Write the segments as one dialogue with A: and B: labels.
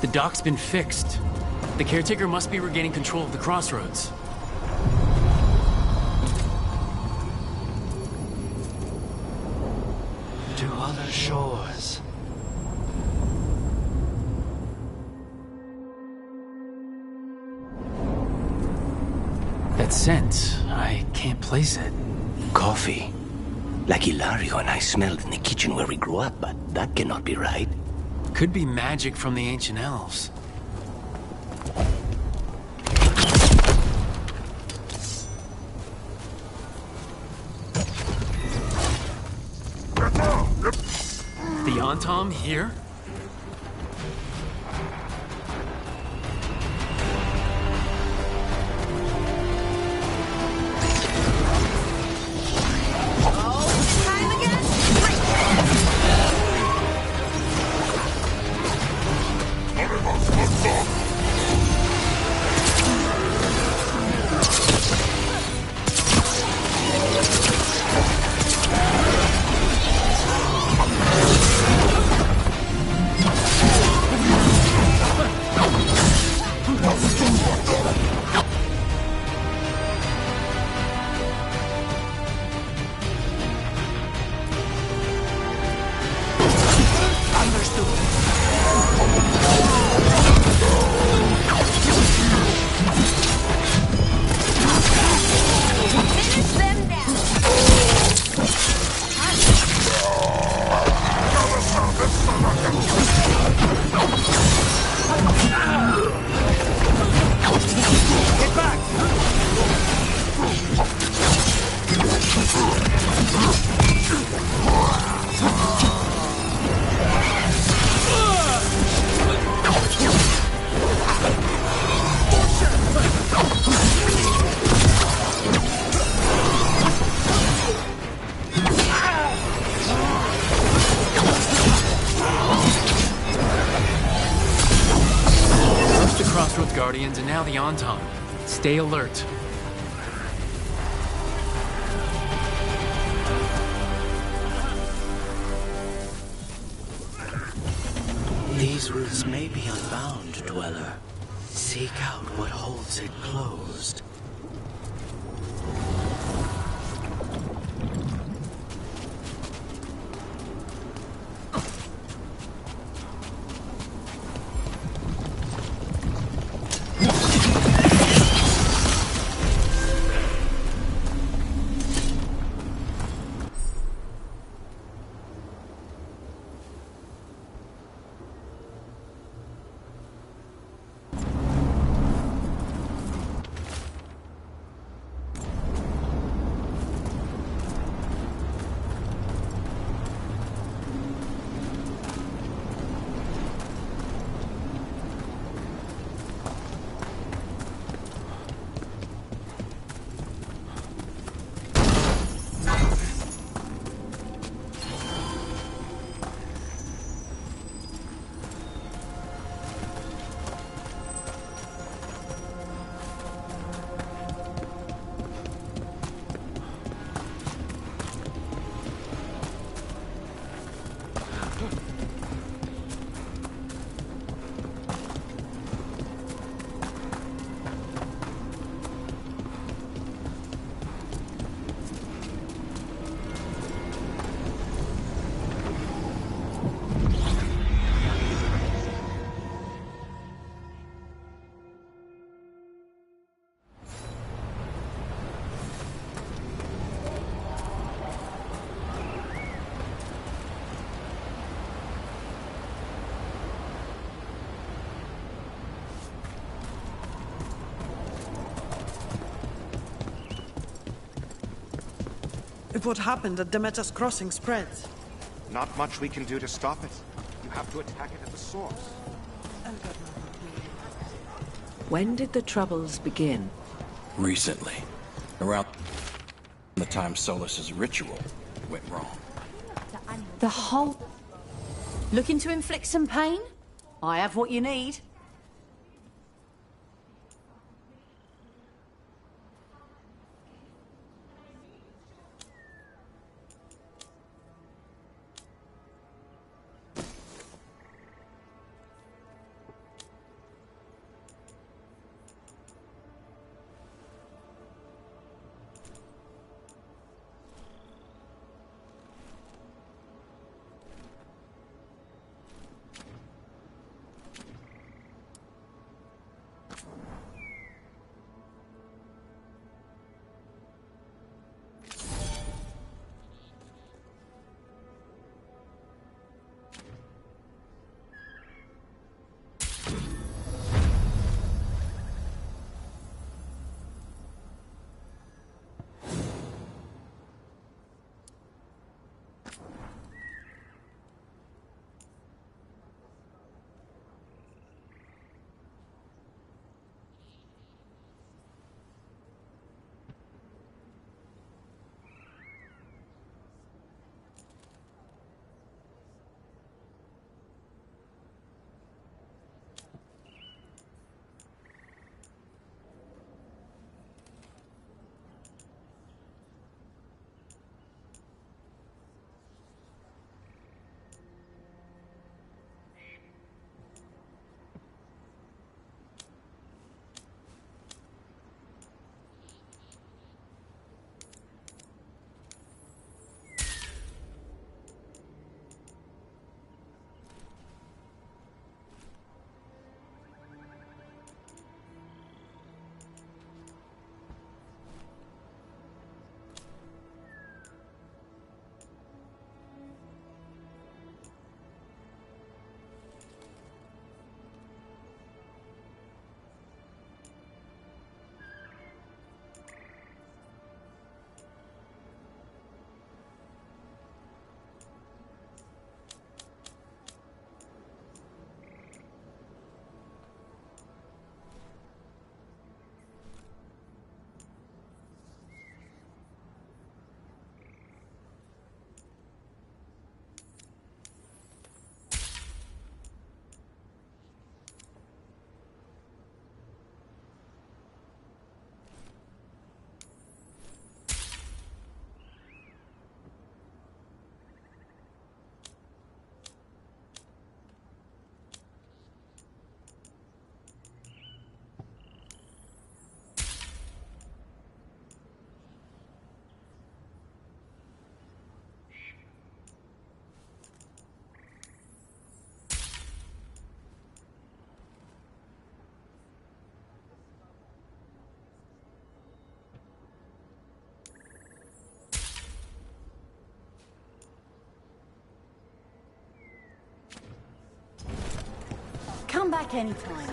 A: The dock's been fixed. The caretaker must be regaining control of the crossroads.
B: To other shores.
A: That scent, I can't place it.
C: Coffee. Like Hilario and I smelled in the kitchen where we grew up, but that cannot be right.
A: Could be magic from the ancient elves. The Antom here? Guardians and now the Antom. Stay alert.
C: These roots may be unbound, Dweller. Seek out what holds it closed.
D: If what happened at Demeter's Crossing spreads...
E: Not much we can do to stop it. You have to attack it at the source.
F: When did the Troubles begin?
G: Recently. Around the time Solus's ritual went wrong.
H: The whole... Looking to inflict some pain? I have what you need. Come back anytime.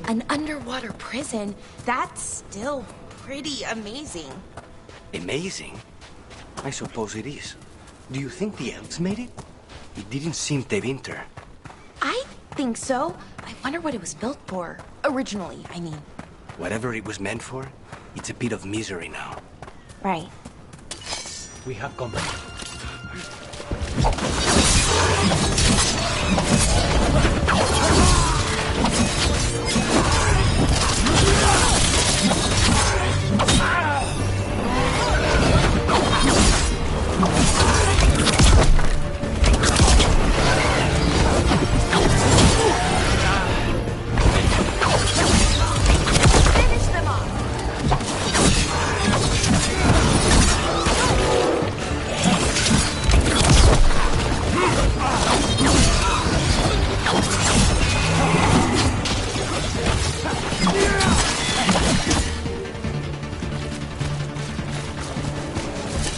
I: An underwater prison? That's still pretty amazing.
B: Amazing? I suppose it is. Do you think the elves made it? It didn't seem to winter.
I: I think so. I wonder what it was built for. Originally, I mean.
B: Whatever it was meant for, it's a bit of misery now.
I: Right.
B: We have company.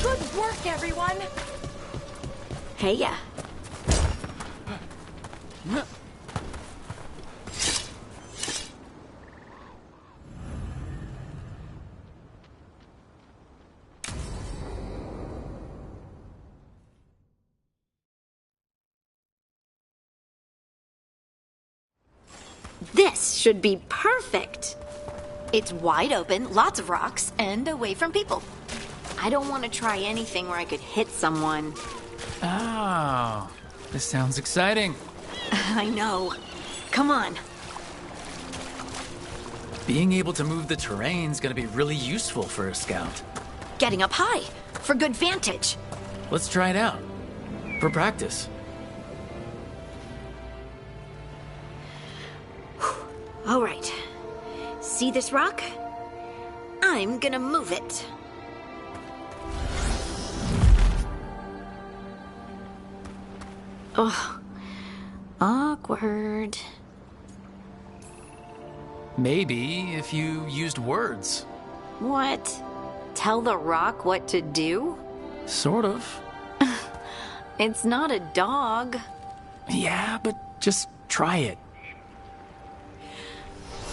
I: Good work, everyone!
F: Hey, yeah.
I: This should be perfect. It's wide open, lots of rocks, and away from people. I don't want to try anything where I could hit someone.
A: Oh, this sounds exciting.
I: I know. Come on.
A: Being able to move the terrain's gonna be really useful for a scout.
I: Getting up high for good vantage.
A: Let's try it out. For practice.
I: All right. See this rock? I'm gonna move it. Ugh. Awkward.
A: Maybe if you used words.
I: What? Tell the rock what to do?
A: Sort of.
I: It's not a dog.
A: Yeah, but just try it.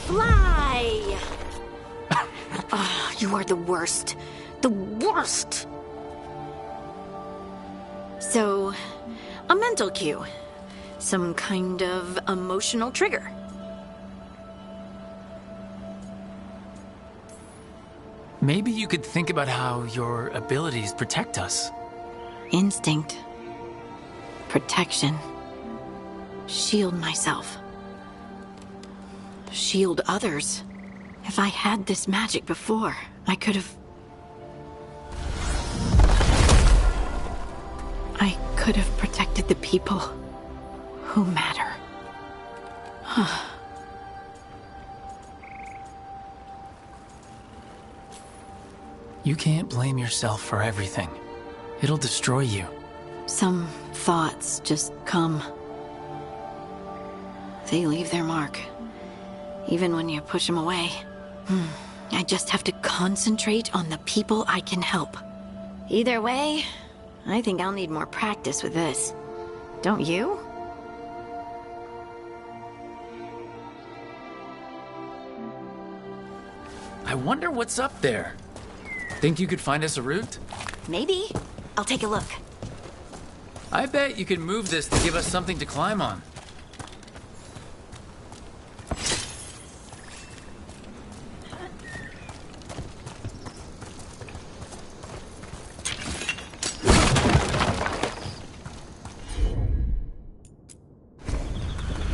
I: Fly! Oh, you are the worst. The worst! So, a mental cue. Some kind of emotional trigger.
A: Maybe you could think about how your abilities protect us.
I: Instinct. Protection. Shield myself. Shield others. If I had this magic before, I could have... I could have protected the people who matter.
A: You can't blame yourself for everything. It'll destroy you.
I: Some thoughts just come. They leave their mark. Even when you push them away. I just have to concentrate on the people I can help. Either way, I think I'll need more practice with this. Don't you?
A: I wonder what's up there. Think you could find us a route?
I: Maybe. I'll take a look.
A: I bet you could move this to give us something to climb on.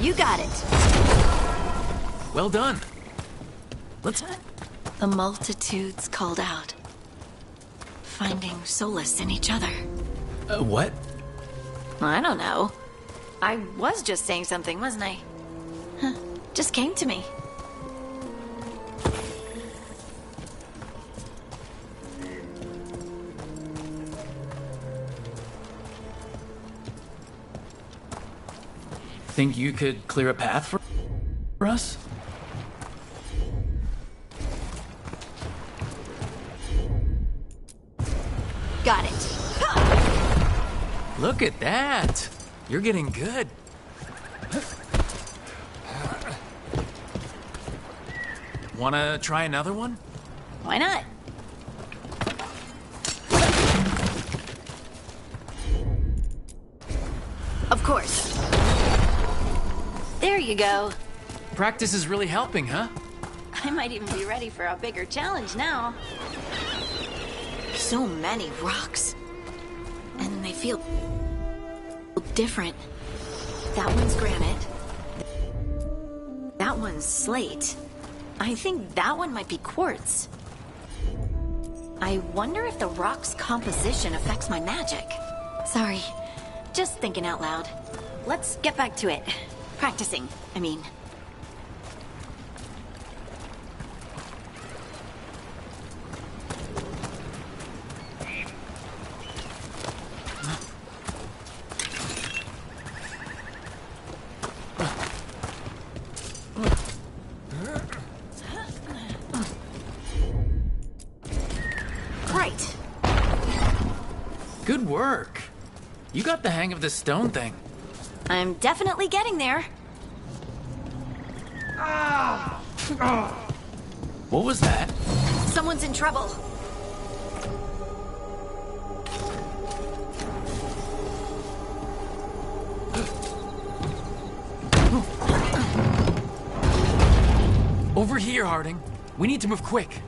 I: You got it.
A: Well done. Let's...
I: The multitudes called out. Finding solace in each other.
A: What?
I: I don't know. I was just saying something, wasn't I? Just came to me.
A: Think you could clear a path for us?
I: Got it.
A: Look at that! You're getting good. Wanna try another one?
I: Why not? Of course. There you go.
A: Practice is really helping, huh?
I: I might even be ready for a bigger challenge now. So many rocks. And they feel different. That one's granite. That one's slate. I think that one might be quartz. I wonder if the rock's composition affects my magic. Sorry, just thinking out loud. Let's get back to it. Practicing, I mean. Right.
A: Good work. You got the hang of this stone thing.
I: I'm definitely getting there.
A: What was that?
I: Someone's in trouble.
A: Over here, Harding. We need to move quick.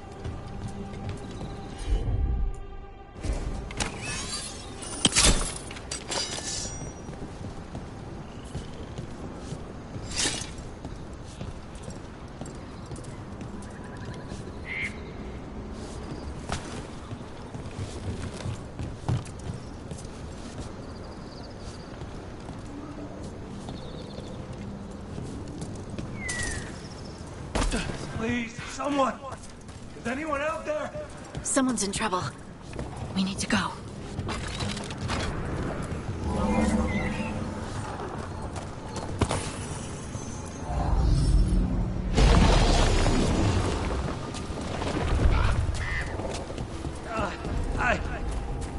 J: Please, someone! Is anyone out there?
I: Someone's in trouble. We need to go.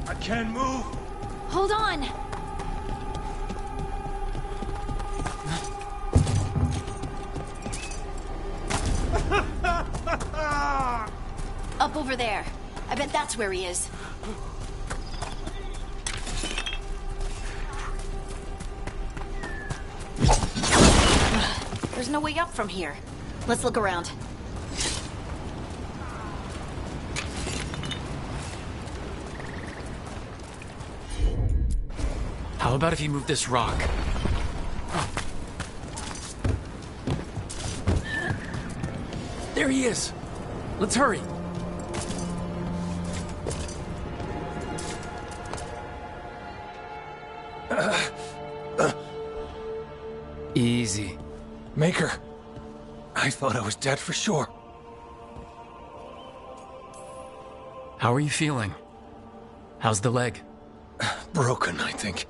J: I can't move.
I: Hold on. Up over there. I bet that's where he is. There's no way up from here. Let's look around.
A: How about if you move this rock? There he is! Let's hurry! Easy.
J: Maker, I thought I was dead for sure.
A: How are you feeling? How's the leg?
J: Broken, I think.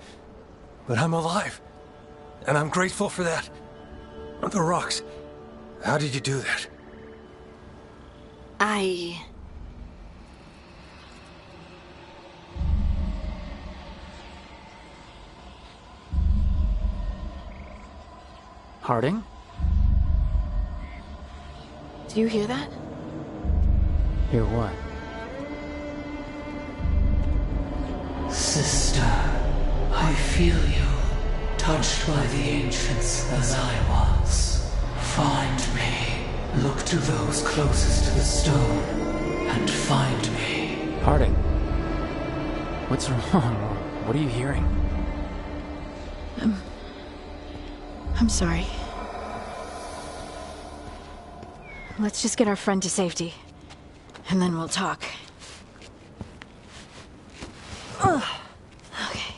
J: But I'm alive. And I'm grateful for that. The rocks. How did you do that?
A: Harding?
I: Do you hear that?
A: Hear what?
C: Sister, I feel you, touched by the ancients as I was. Find me. Look to those closest to the stone, and find me.
A: Harding. What's wrong? What are you hearing?
H: I'm sorry. Let's just get our friend to safety, and then we'll talk. Ugh. Okay.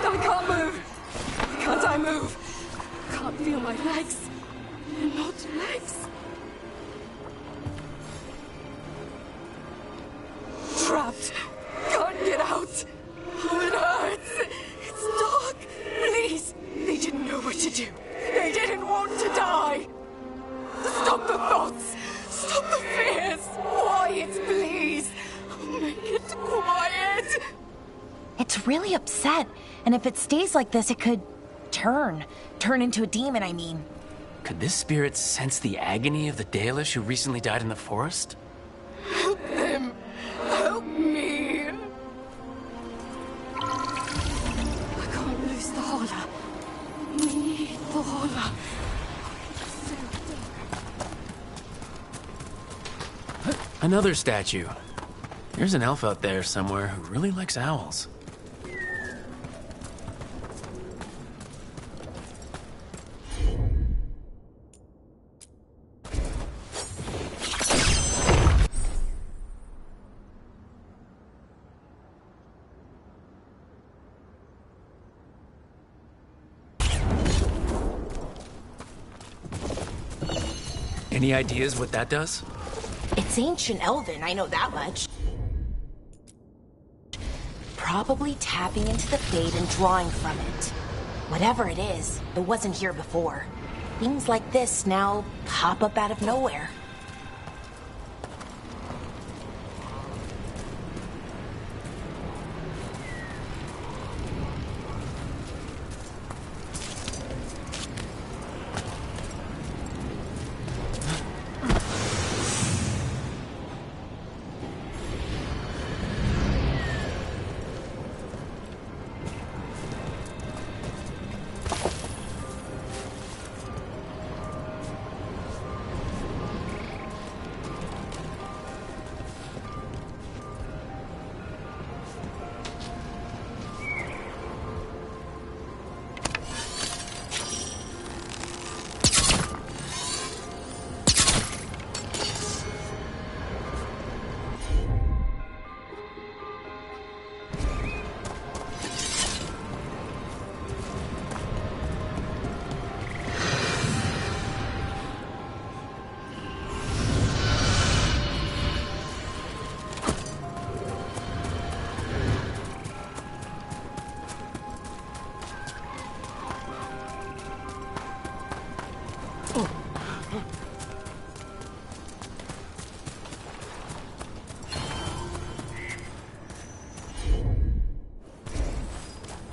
F: I can't move. Can't I move? Can't feel my legs. They're not legs. Trapped. Can't get out. Oh, it hurts. It's dark. Please. They didn't know what to do. They didn't want to die. Stop the thoughts. Stop the fears. Quiet, please. Make it quiet.
K: It's really upset, and if it stays like this, it could turn into a demon, I mean.
A: Could this spirit sense the agony of the Dalish who recently died in the forest?
F: Help them. Help me. I can't lose the Hola. We need the Hola.
A: Another statue. There's an elf out there somewhere who really likes owls. Any ideas what that does?
K: It's ancient Elven, I know that much. Probably tapping into the fade and drawing from it. Whatever it is, it wasn't here before. Things like this now pop up out of nowhere.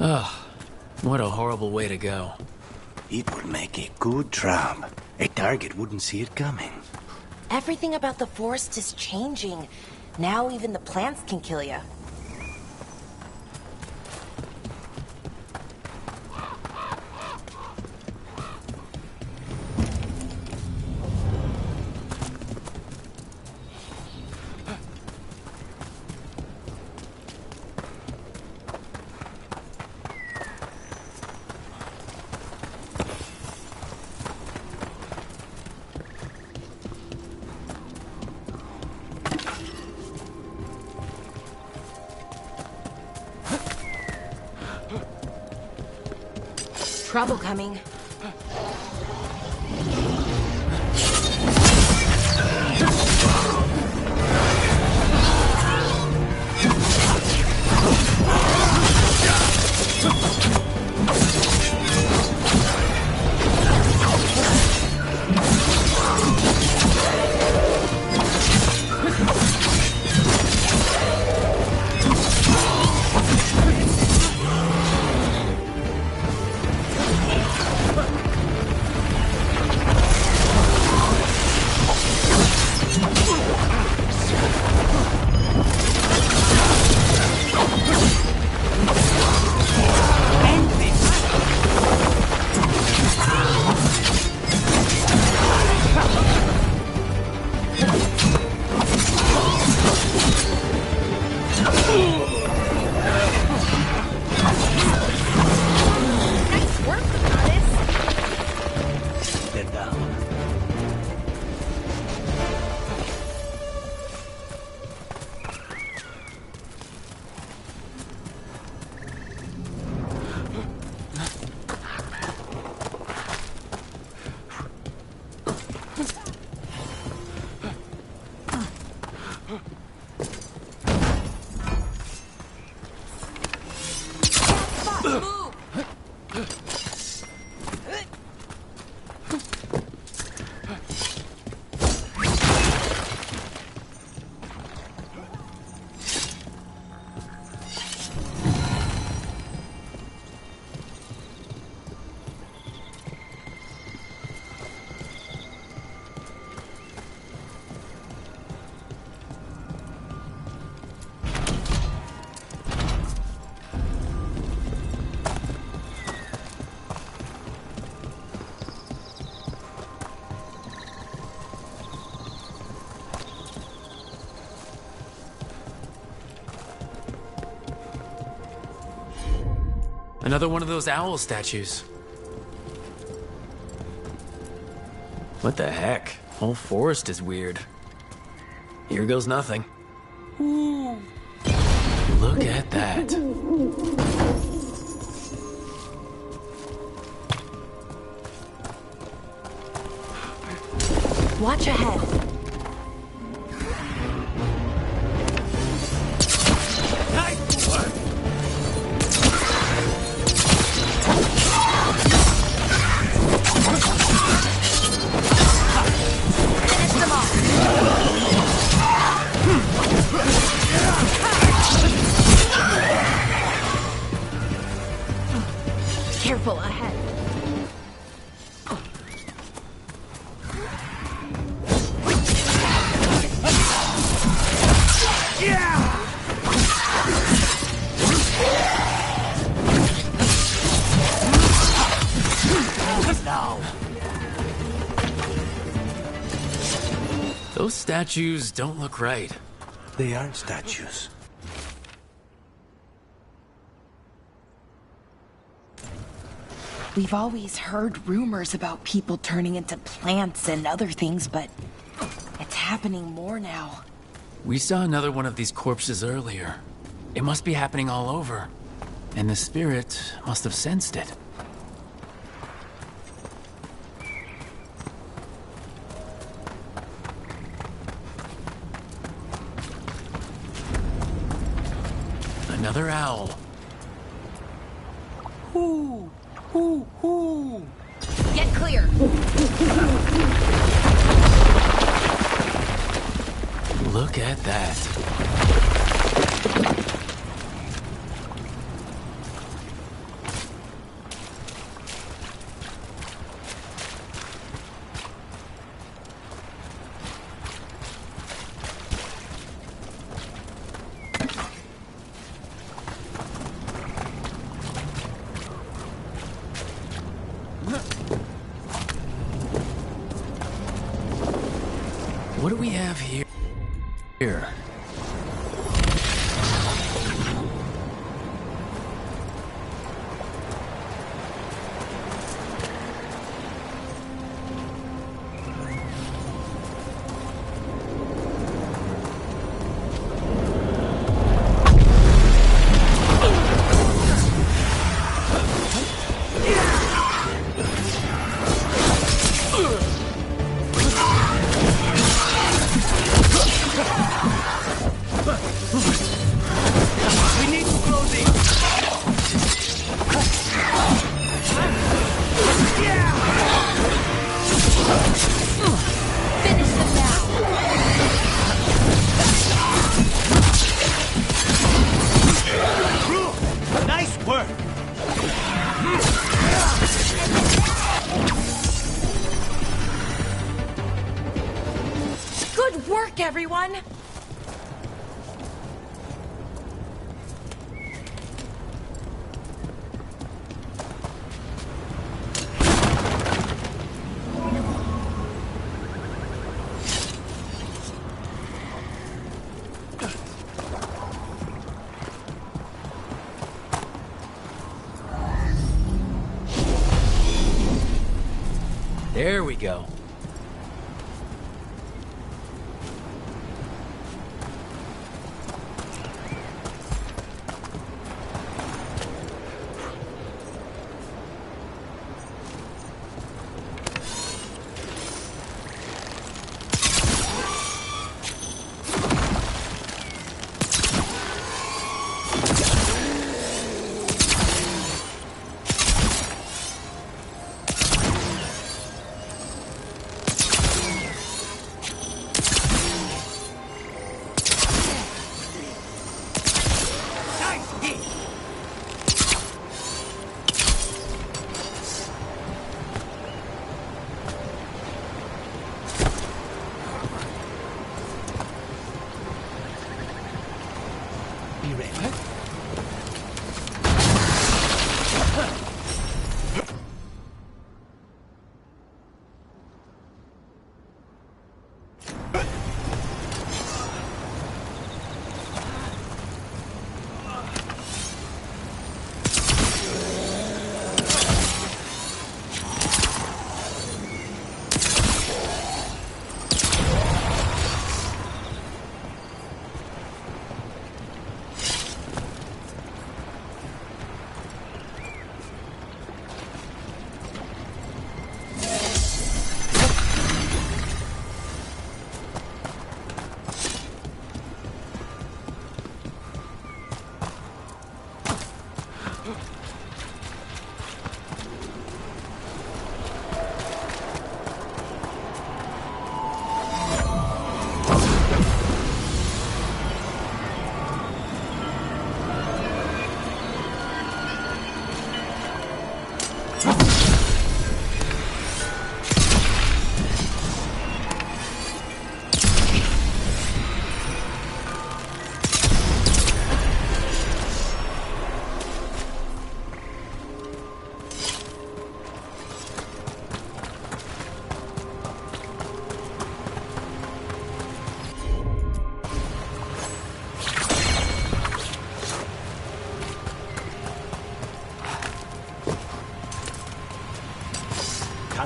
A: Ugh, what a horrible way to go.
B: It would make a good trap. A target wouldn't see it coming.
K: Everything about the forest is changing. Now even the plants can kill you. Trouble coming.
A: Another one of those owl statues. What the heck? Whole forest is weird. Here goes nothing. Ooh. Look at that.
K: Watch ahead.
J: Nice work!
K: Finish them off. Careful ahead.
A: Those statues don't look right.
B: They aren't statues.
K: We've always heard rumors about people turning into plants and other things, but it's happening more now.
A: We saw another one of these corpses earlier. It must be happening all over. And the spirit must have sensed it. Another owl.
K: Ooh, ooh, ooh. Get clear.
A: Look at that. What do we have here?
K: Good work, everyone!
A: There we go.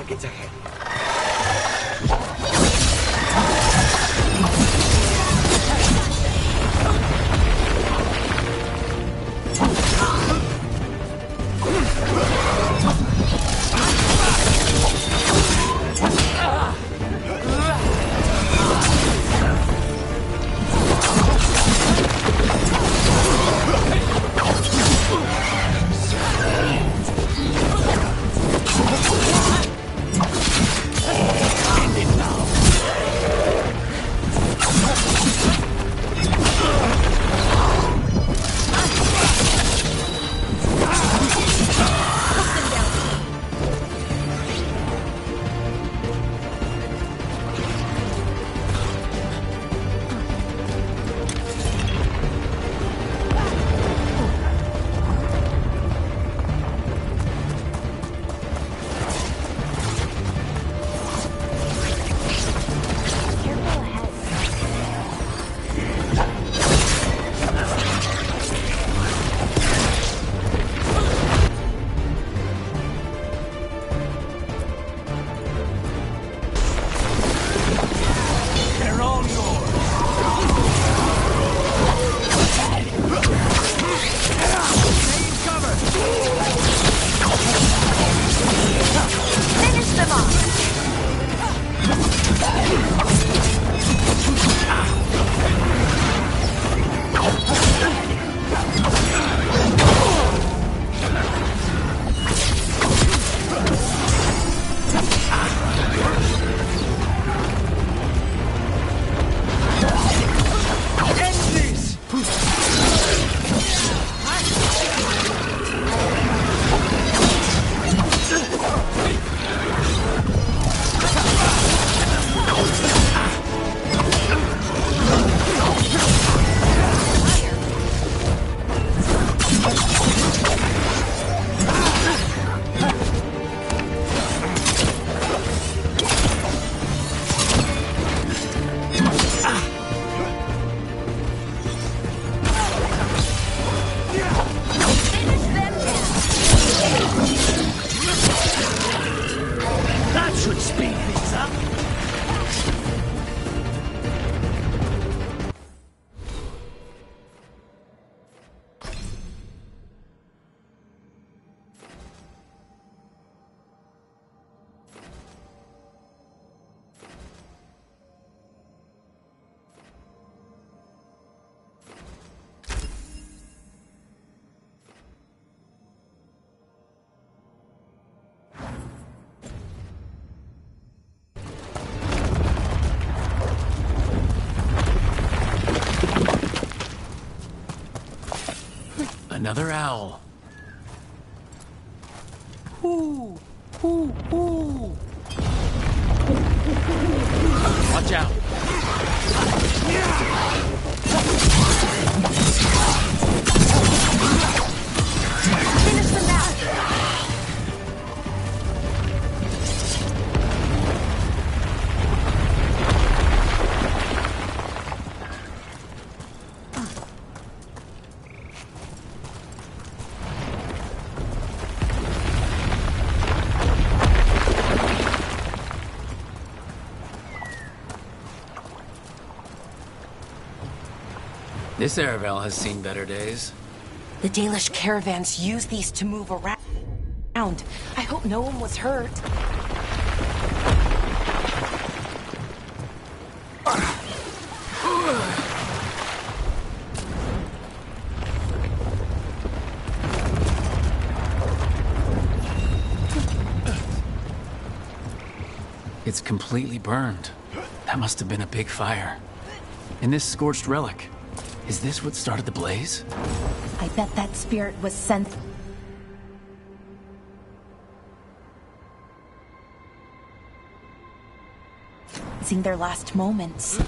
B: targets ahead.
A: Another owl.
B: Ooh, ooh, ooh.
A: Watch out.
K: Finish them now.
A: This Aravel has seen better days.
K: The Dalish caravans use these to move around. I hope no one was hurt.
A: It's completely burned. That must have been a big fire. And this scorched relic, is this what started the blaze?
K: I bet that spirit was sent. Seeing their last moments.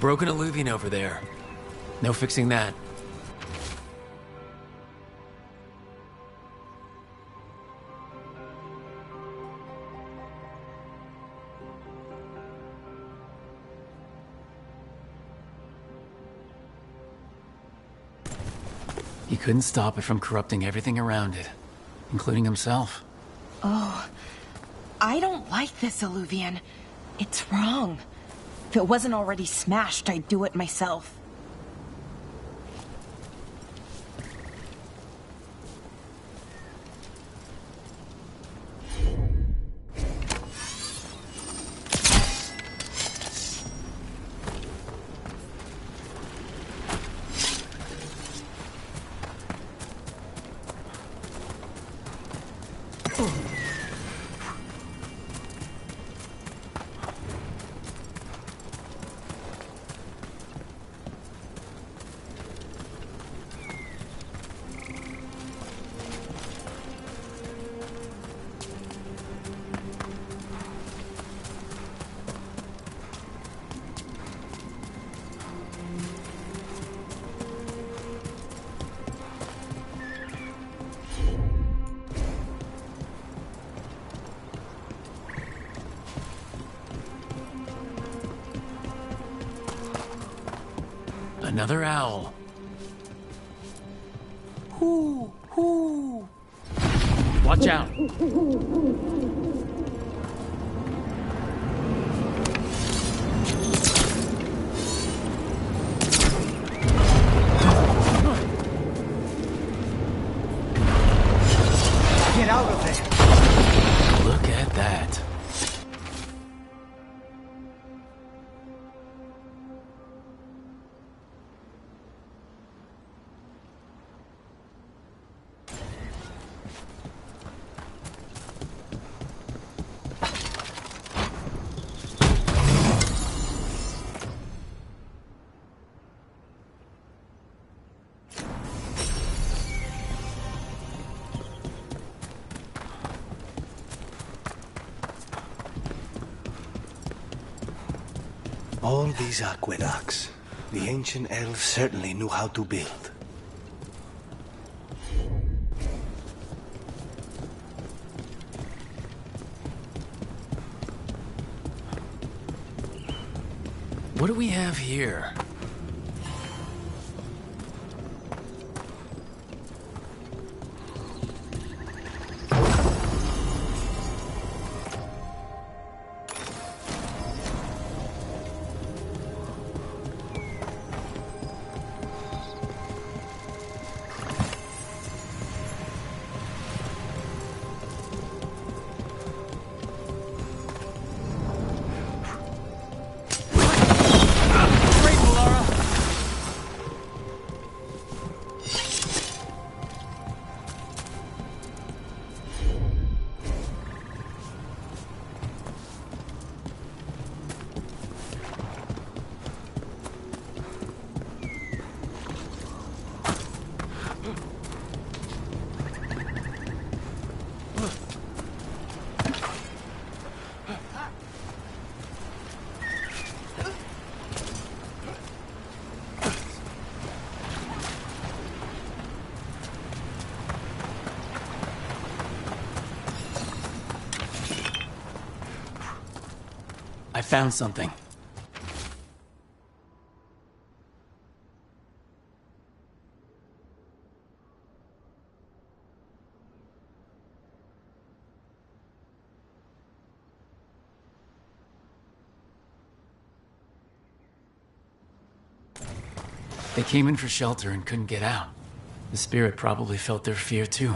A: broken alluvian over there. No fixing that. He couldn't stop it from corrupting everything around it, including himself.
K: Oh, I don't like this alluvian. It's wrong. If it wasn't already smashed, I'd do it myself.
A: Another owl. Hoo, hoo. Watch out.
B: Get out of there!
A: Look at that.
B: All these aqueducts, the ancient elves certainly knew how to build.
A: What do we have here? I found something. They came in for shelter and couldn't get out. The spirit probably felt their fear too.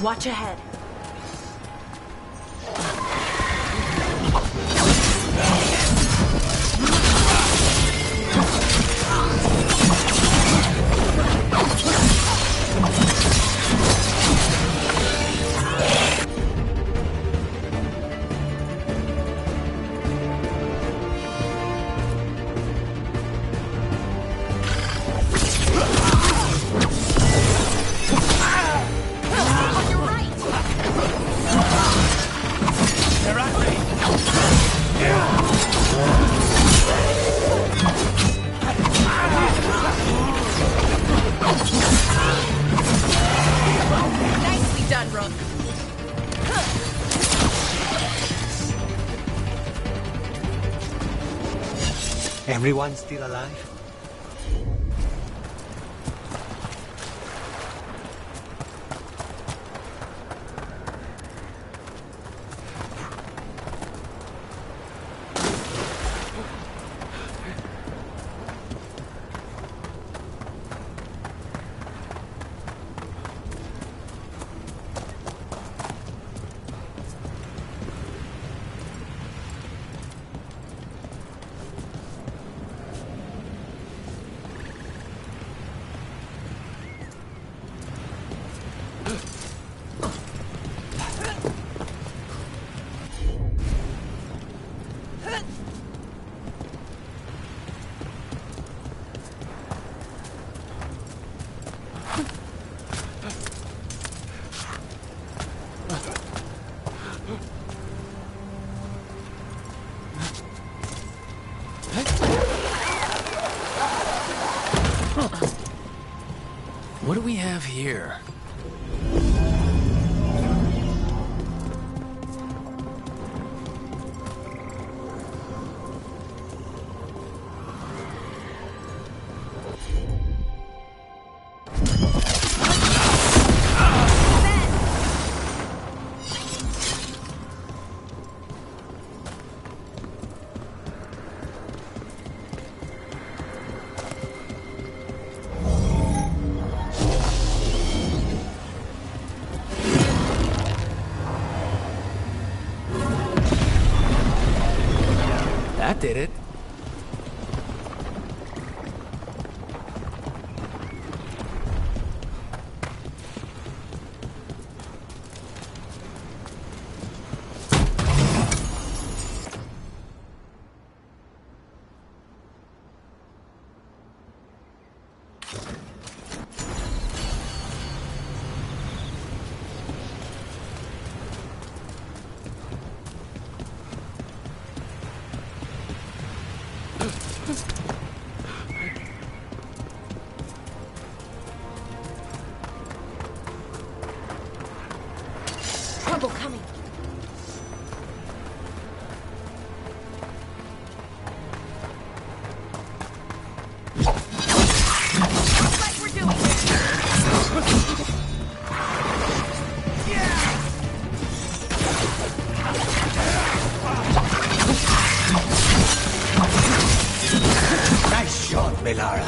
K: Watch ahead.
B: Everyone still alive?
A: What do we have here? That did it.
K: Trouble coming.
F: Like we're doing
B: Nice shot, Melara.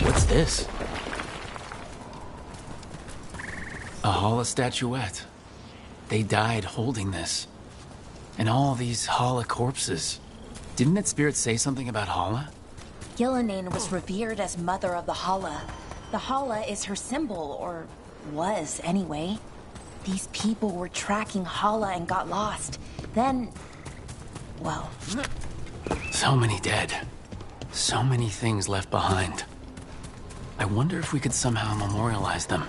B: What's this? A hollow statuette.
A: They died holding this. And all these Hala corpses. Didn't its spirit say something about Hala?
K: Gillenane was revered as mother of the Hala. The Hala is her symbol, or was anyway. These people were tracking Hala and got lost. Then, well...
A: So many dead. So many things left behind. I wonder if we could somehow memorialize them.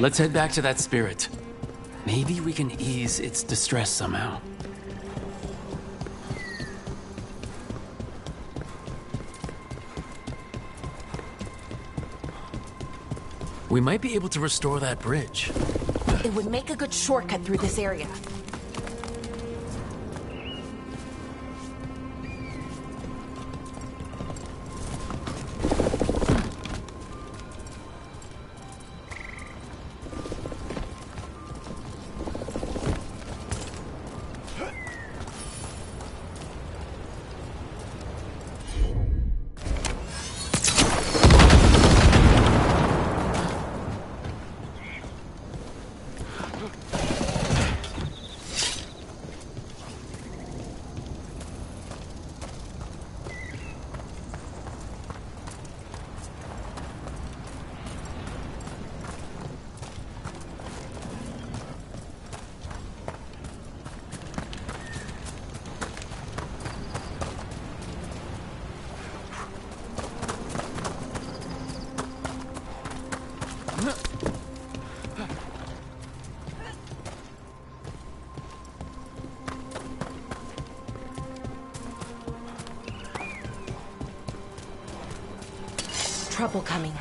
A: Let's head back to that spirit. Maybe we can ease its distress somehow. We might be able to restore that bridge.
K: It would make a good shortcut through this area. Trouble coming.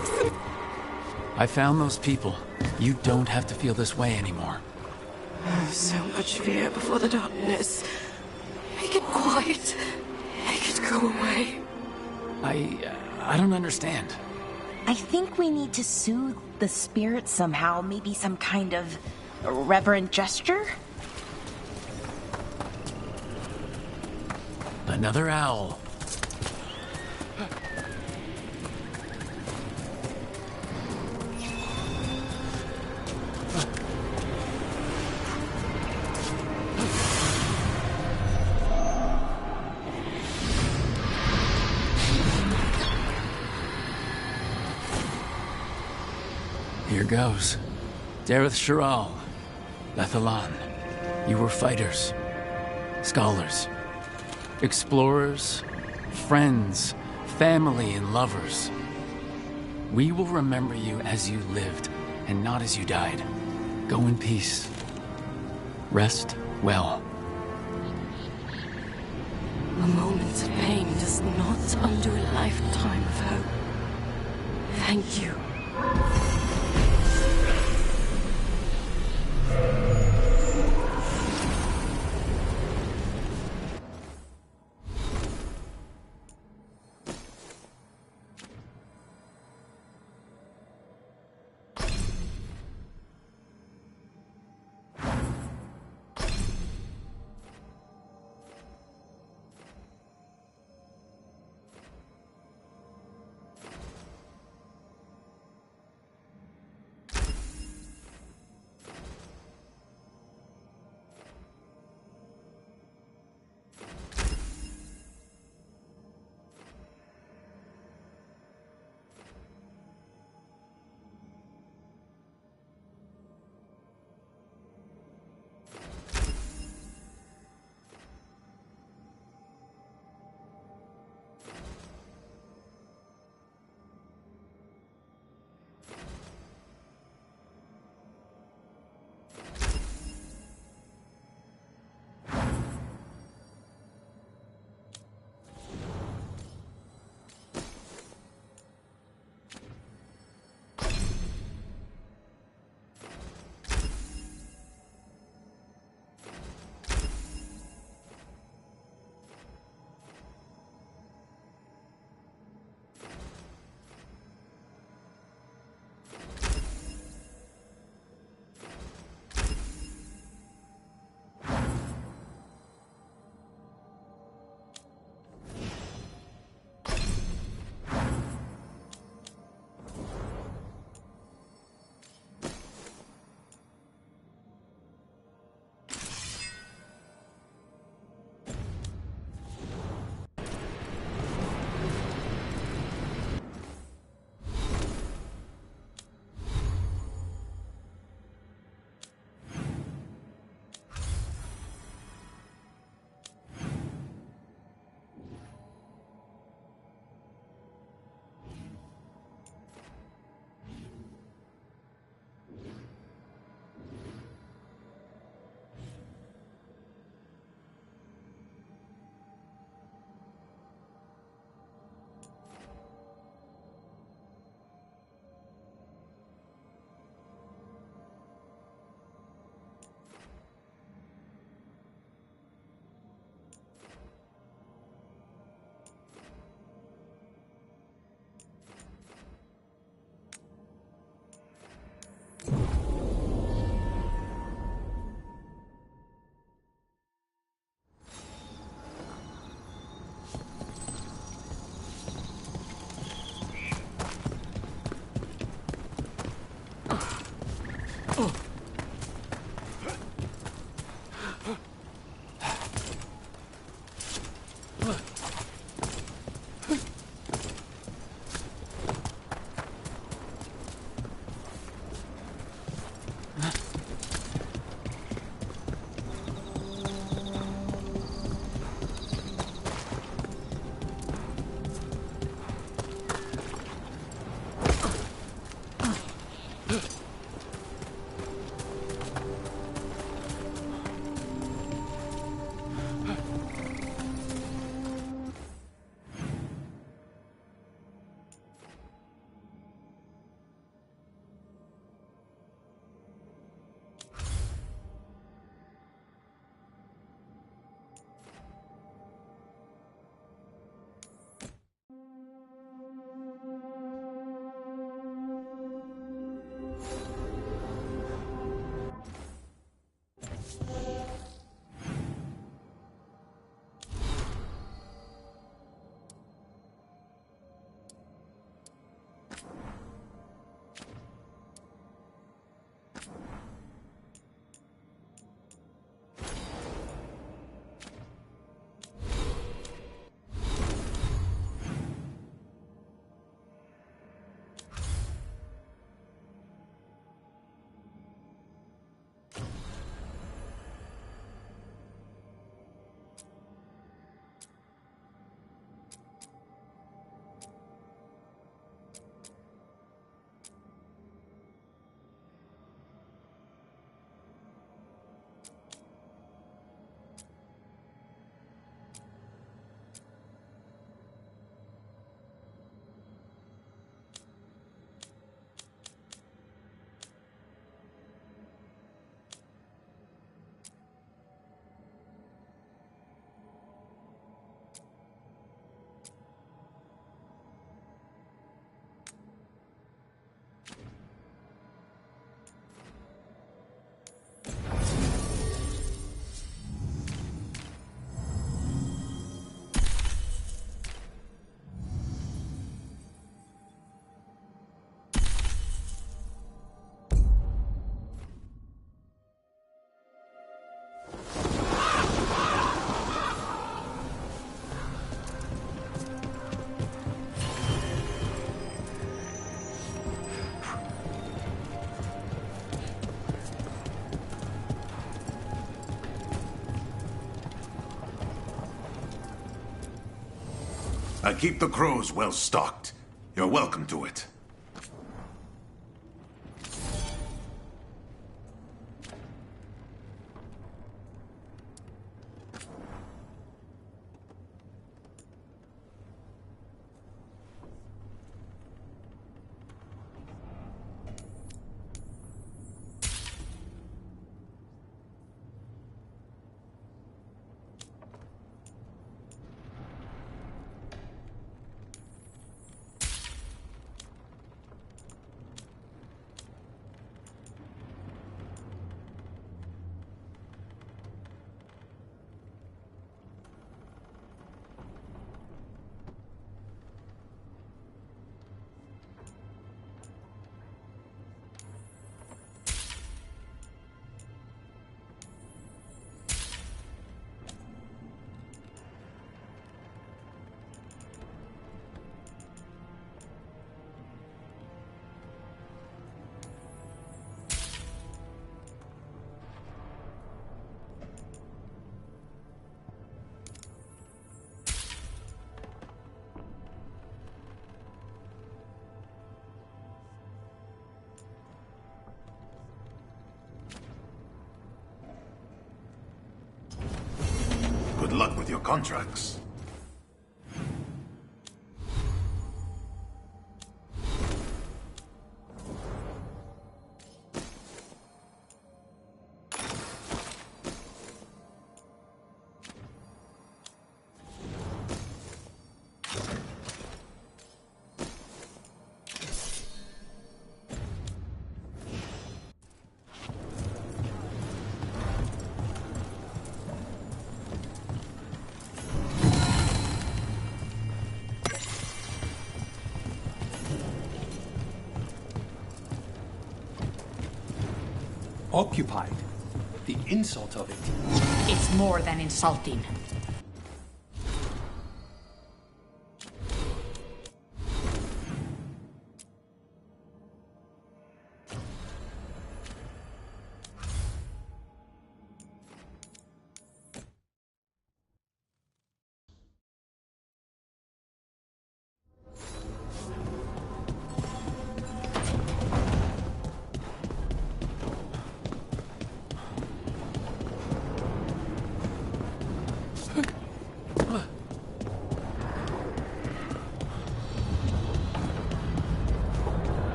F: Jackson!
A: I found those people. You don't have to feel this way anymore.
F: So much fear before the darkness. Make it quiet. Make it go away.
A: I don't understand.
K: I think we need to soothe the spirit somehow. Maybe some kind of reverent gesture?
A: Another owl. Here goes. Dareth Shiral, Lethalan. You were fighters, scholars, explorers, friends, family, and lovers. We will remember you as you lived, and not as you died. Go in peace. Rest well.
F: A moment's pain does not undo a lifetime of hope. Thank you.
L: I keep the crows well stocked. You're welcome to it. Good luck with your contracts.
M: Occupied. The insult of it.
H: It's more than insulting.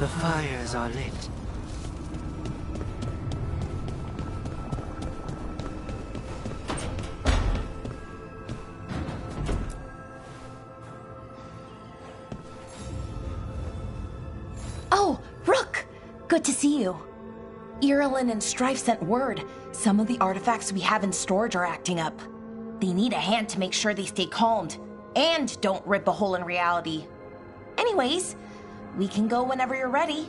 B: The fires are lit.
K: Oh, Rook! Good to see you. Irulan and Strife sent word. Some of the artifacts we have in storage are acting up. They need a hand to make sure they stay calmed, and don't rip a hole in reality. Anyways, we can go whenever you're ready.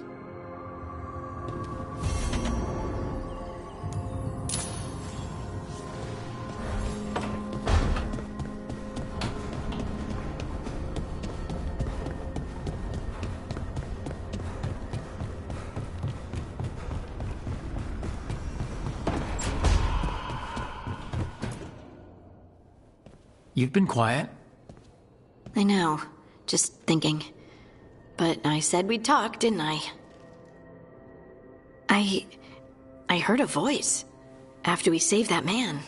A: You've been quiet.
I: I know. Just thinking. But I said we'd talk, didn't I? I heard a voice after we saved that man.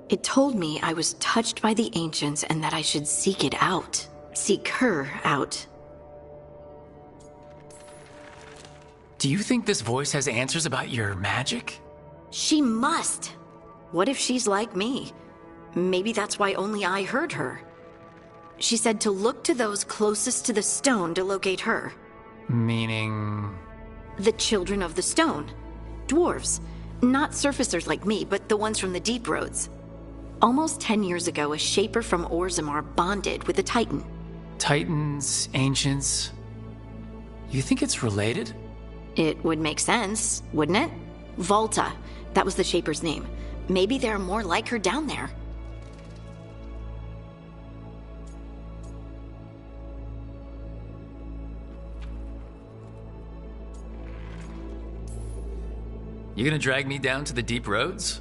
I: It told me I was touched by the ancients and that I should seek it out. Seek her out.
A: Do you think this voice has answers about your magic?
I: She must. What if she's like me? Maybe that's why only I heard her. She said to look to those closest to the stone to locate her.
A: Meaning?
I: The children of the stone. Dwarves. Not surfacers like me, but the ones from the deep roads. Almost 10 years ago, a shaper from Orzammar bonded with a titan.
A: Titans, ancients. You think it's related?
I: It would make sense, wouldn't it? Volta. That was the shaper's name. Maybe there are more like her down there.
A: You gonna drag me down to the deep roads?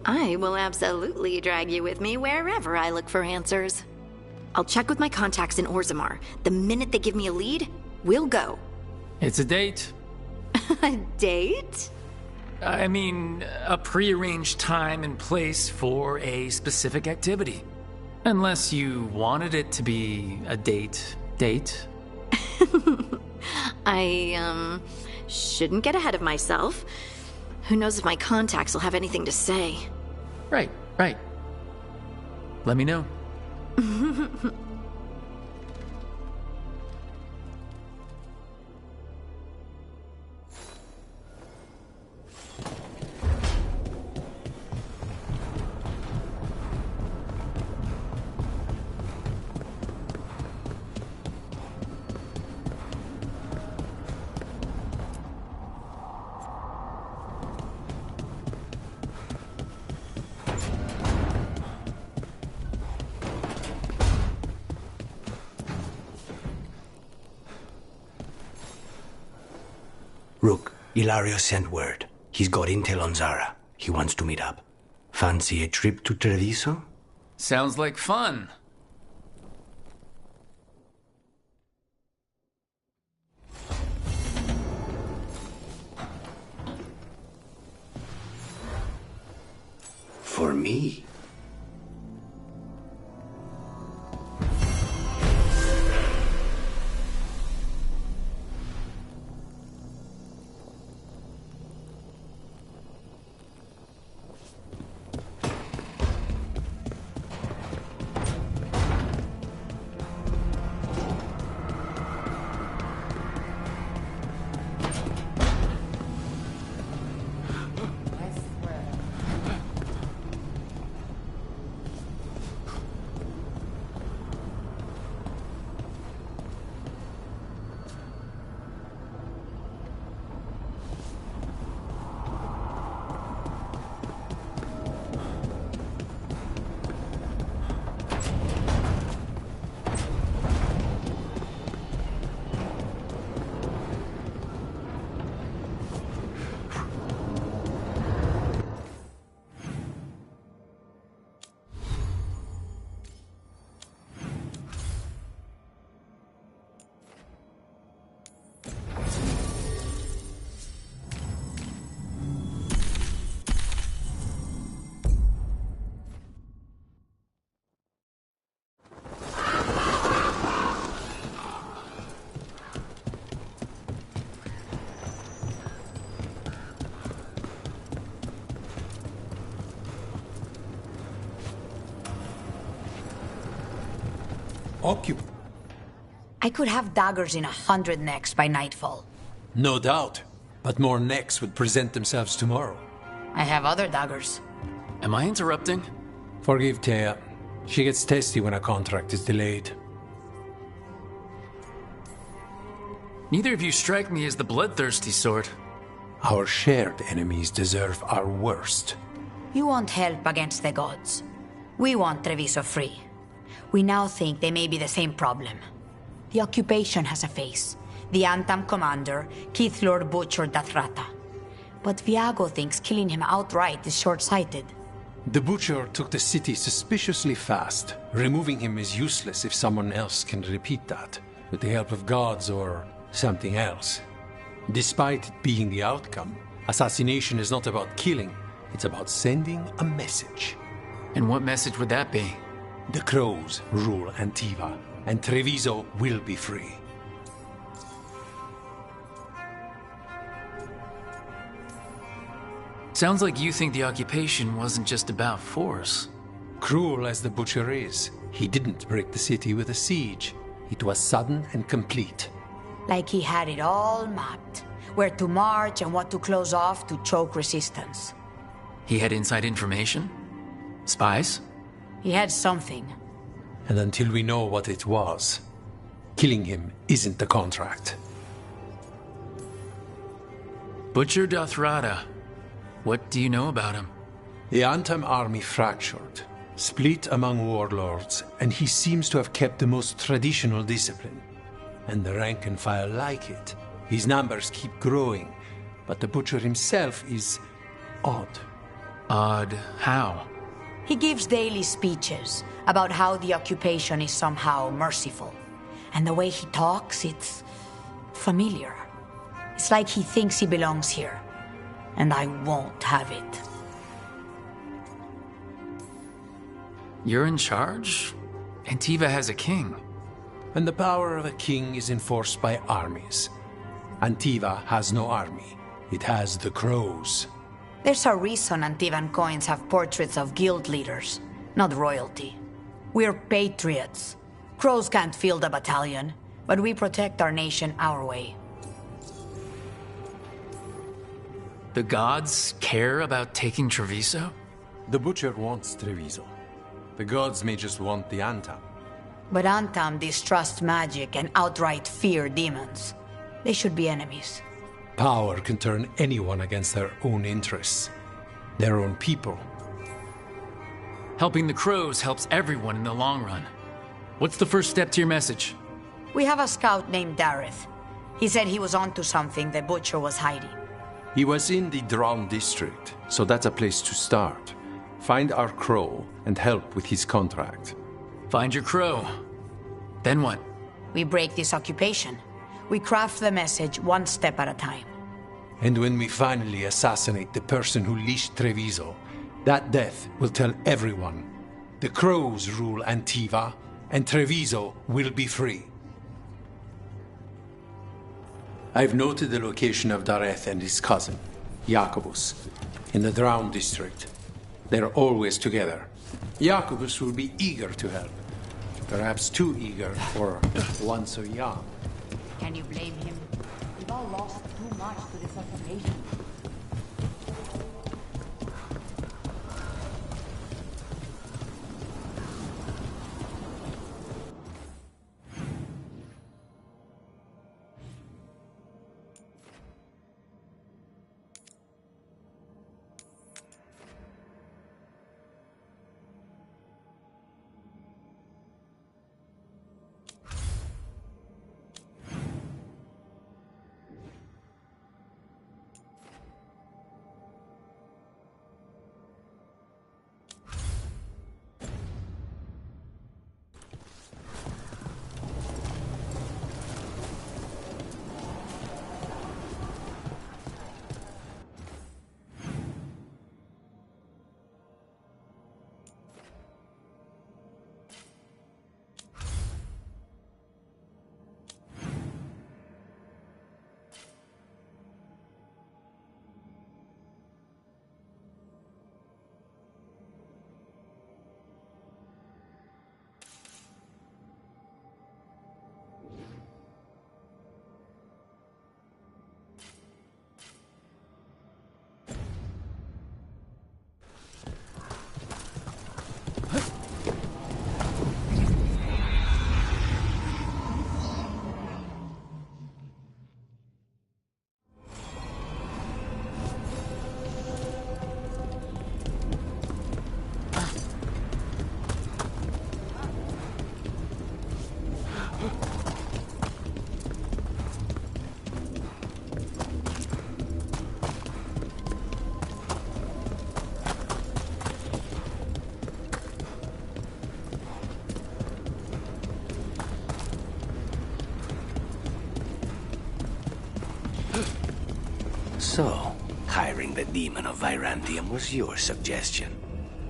I: I will absolutely drag you with me wherever I look for answers. I'll check with my contacts in Orzammar. The minute they give me a lead, we'll go.
A: It's a date.
I: A date?
A: I mean, a pre-arranged time and place for a specific activity. Unless you wanted it to be a date.
I: I, shouldn't get ahead of myself. Who knows if my contacts will have anything to say.
A: Right. Let me know.
B: Rook, Ilario sent word. He's got intel on Zara. He wants to meet up. Fancy a trip to Treviso?
A: Sounds like fun.
B: For me?
H: I could have daggers in 100 necks by nightfall.
J: No doubt. But more necks would present themselves tomorrow.
H: I have other daggers.
A: Am I interrupting?
J: Forgive Thea. She gets testy when a contract is delayed.
A: Neither of you strike me as the bloodthirsty sort.
J: Our shared enemies deserve our worst.
H: You want help against the gods. We want Treviso free. We now think they may be the same problem. The occupation has a face. The Antam commander, Keith Lord Butcher Dathrata. But Viago thinks killing him outright is short-sighted.
J: The Butcher took the city suspiciously fast. Removing him is useless if someone else can repeat that, with the help of gods or something else. Despite it being the outcome, assassination is not about killing, it's about sending a message.
A: And what message would that be?
J: The Crows rule Antiva, and Treviso will be free.
A: Sounds like you think the occupation wasn't just about force.
J: Cruel as the Butcher is, he didn't break the city with a siege. It was sudden and complete.
H: Like he had it all mapped. Where to march and what to close off to choke resistance.
A: He had inside information? Spies?
H: He had something.
J: And until we know what it was, killing him isn't the contract.
A: Butcher Dathrata. What do you know about him?
J: The Antam army fractured, split among warlords, and he seems to have kept the most traditional discipline. And the rank and file like it. His numbers keep growing, but the Butcher himself is odd.
A: Odd how?
H: He gives daily speeches about how the occupation is somehow merciful. And the way he talks, it's familiar. It's like he thinks he belongs here. And I won't have it.
A: You're in charge? Antiva has a king.
J: And the power of a king is enforced by armies. Antiva has no army. It has the Crows.
H: There's a reason Antivan coins have portraits of guild leaders, not royalty. We're patriots. Crows can't field a battalion, but we protect our nation our way.
A: The gods care about taking Treviso?
J: The Butcher wants Treviso. The gods may just want the Antam.
H: But Antam distrust magic and outright fear demons. They should be enemies.
J: Power can turn anyone against their own interests, their own people.
A: Helping the Crows helps everyone in the long run. What's the first step to your message?
H: We have a scout named Dareth. He said he was onto something the Butcher was hiding.
J: He was in the Drown district, so that's a place to start. Find our Crow and help with his contract.
A: Find your Crow. Then what?
H: We break this occupation. We craft the message one step at a time.
J: And when we finally assassinate the person who leashed Treviso, that death will tell everyone. The Crows rule Antiva, and Treviso will be free. I've noted the location of Dareth and his cousin, Jacobus, in the Drown district. They're always together. Jacobus will be eager to help. Perhaps too eager for one so young.
H: Can you blame him? We've all lost too much to this occupation.
B: So, hiring the demon of Virantium was your suggestion.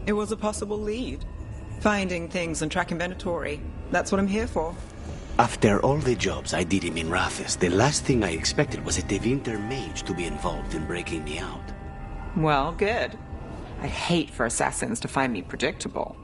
N: It was a possible lead. Finding things and tracking Venatori. That's what I'm here for.
B: After all the jobs I did him in Rathis, the last thing I expected was a Tevinter mage to be involved in breaking me out.
N: Well, good. I'd hate for assassins to find me predictable.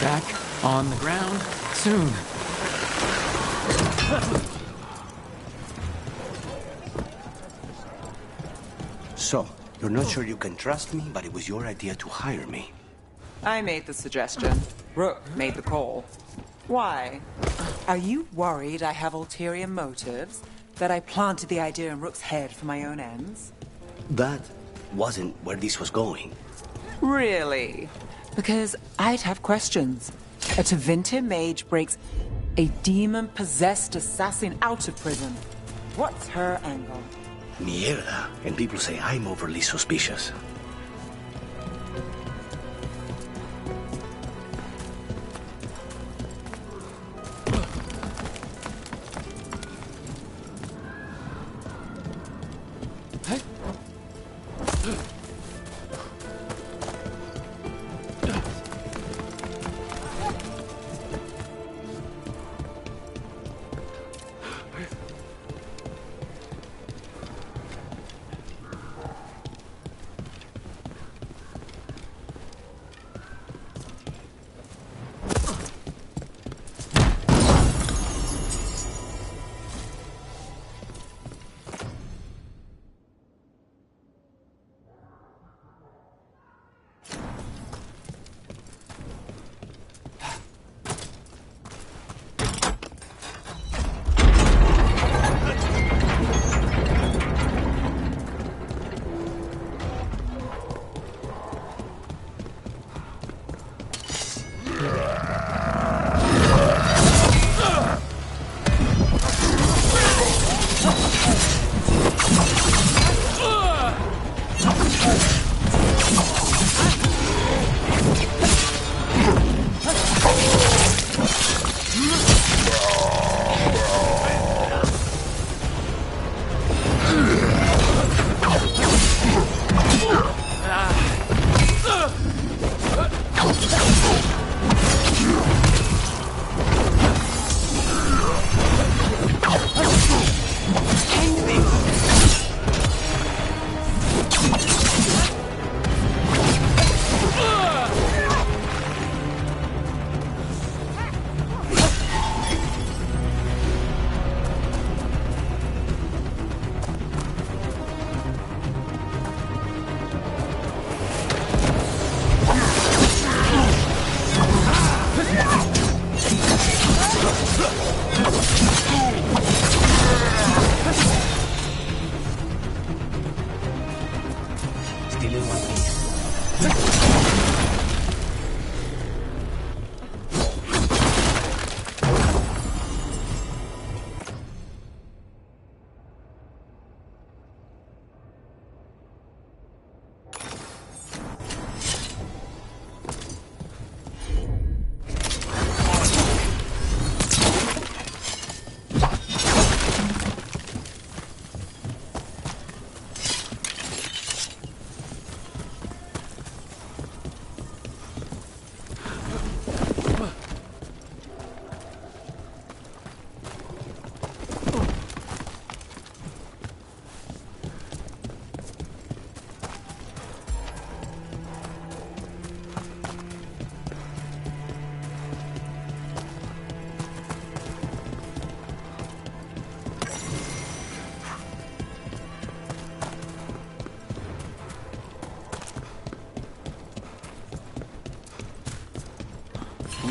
A: Back on the ground soon.
B: So, you're not sure you can trust me, but it was your idea to hire me.
N: I made the suggestion. Rook made the call. Why? Are you worried I have ulterior motives? That I planted the idea in Rook's head for my own ends?
B: That wasn't where this was going.
N: Really? Because I'd have questions. A Tevinter mage breaks a demon-possessed assassin out of prison. What's her angle?
B: Mierda. And people say I'm overly suspicious.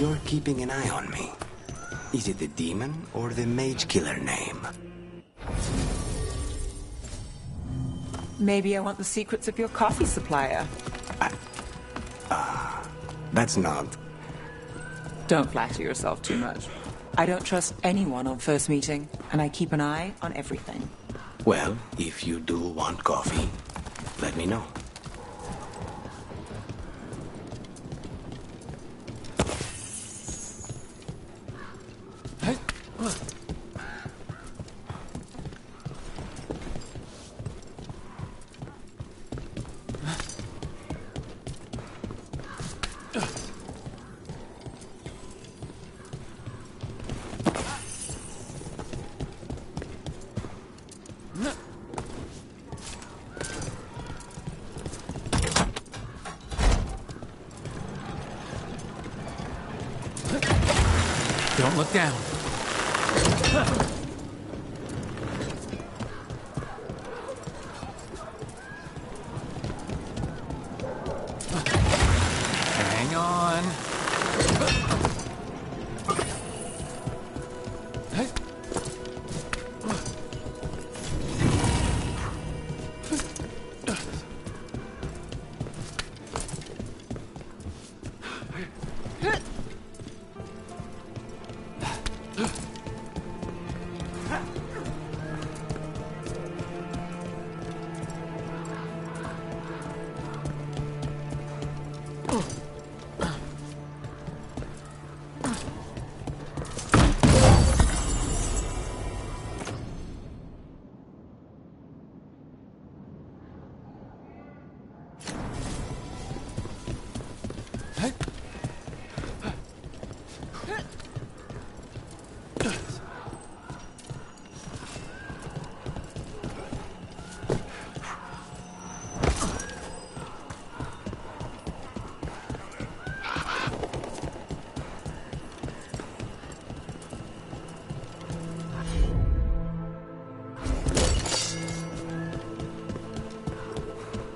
B: You're keeping an eye on me. Is it the demon or the mage killer name?
N: Maybe I want the secrets of your coffee supplier.
B: That's not...
N: Don't flatter yourself too much. I don't trust anyone on first meeting, and I keep an eye on everything.
B: Well, if you do want coffee, let me know.
A: Don't look down. Hang on.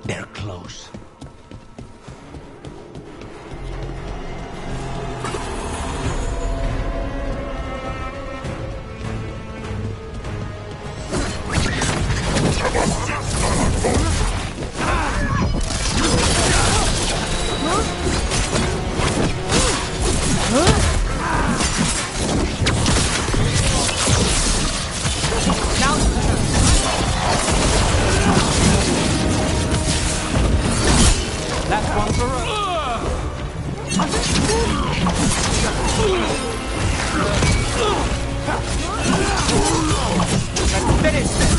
B: They're close.
N: That's one for us. Let's finish this.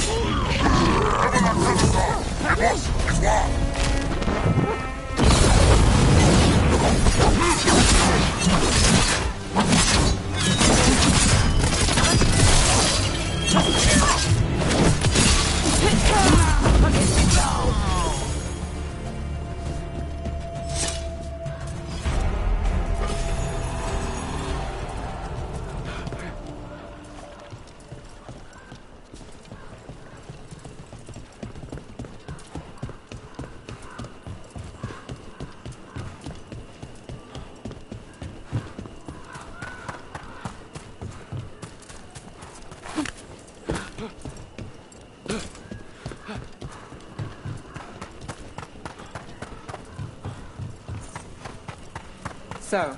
N: So,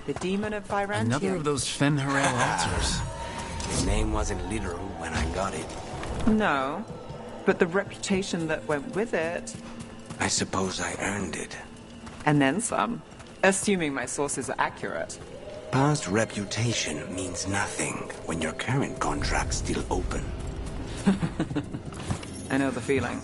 N: the demon of Vyrantia.
A: Another of those Fen'Harel altars.
B: His name wasn't literal when I got it.
N: No, but the reputation that went with it.
B: I suppose I earned it.
N: And then some. Assuming my sources are accurate.
B: Past reputation means nothing when your current contract's still open.
N: I know the feeling.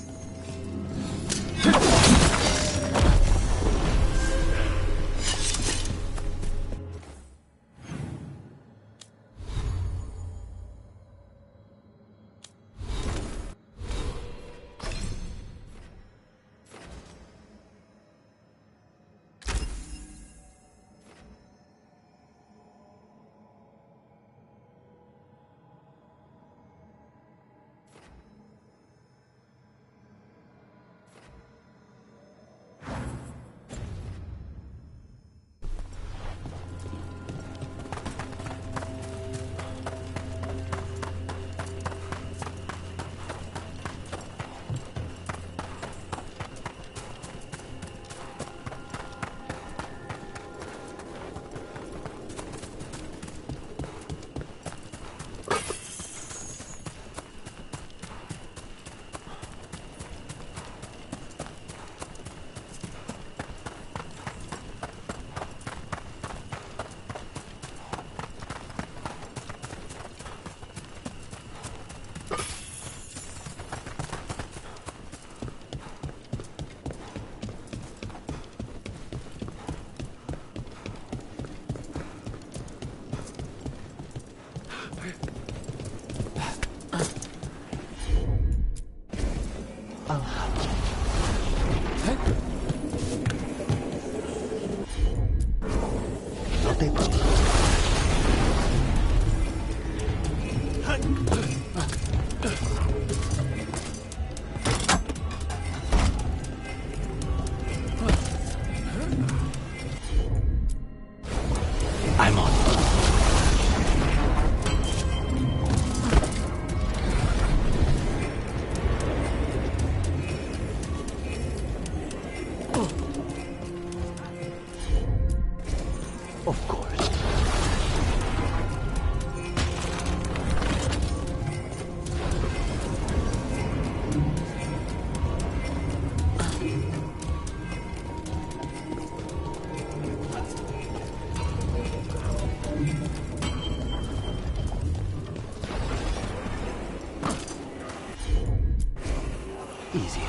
B: No te preocupes. I'm on. Of course. Easy.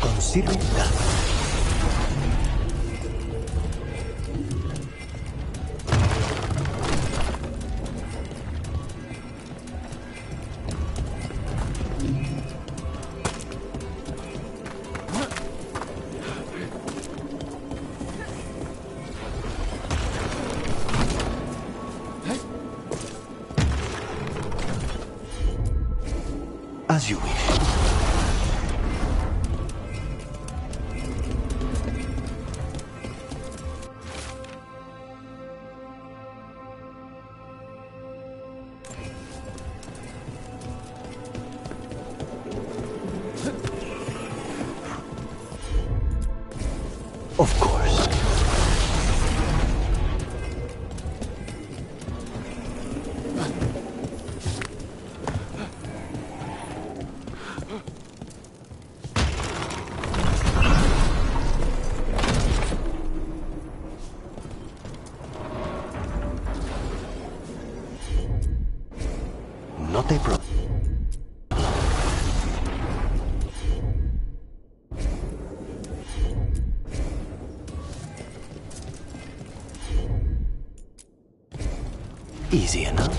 B: Consider it done. As you wish. Of course. No te preocupes. Easy enough.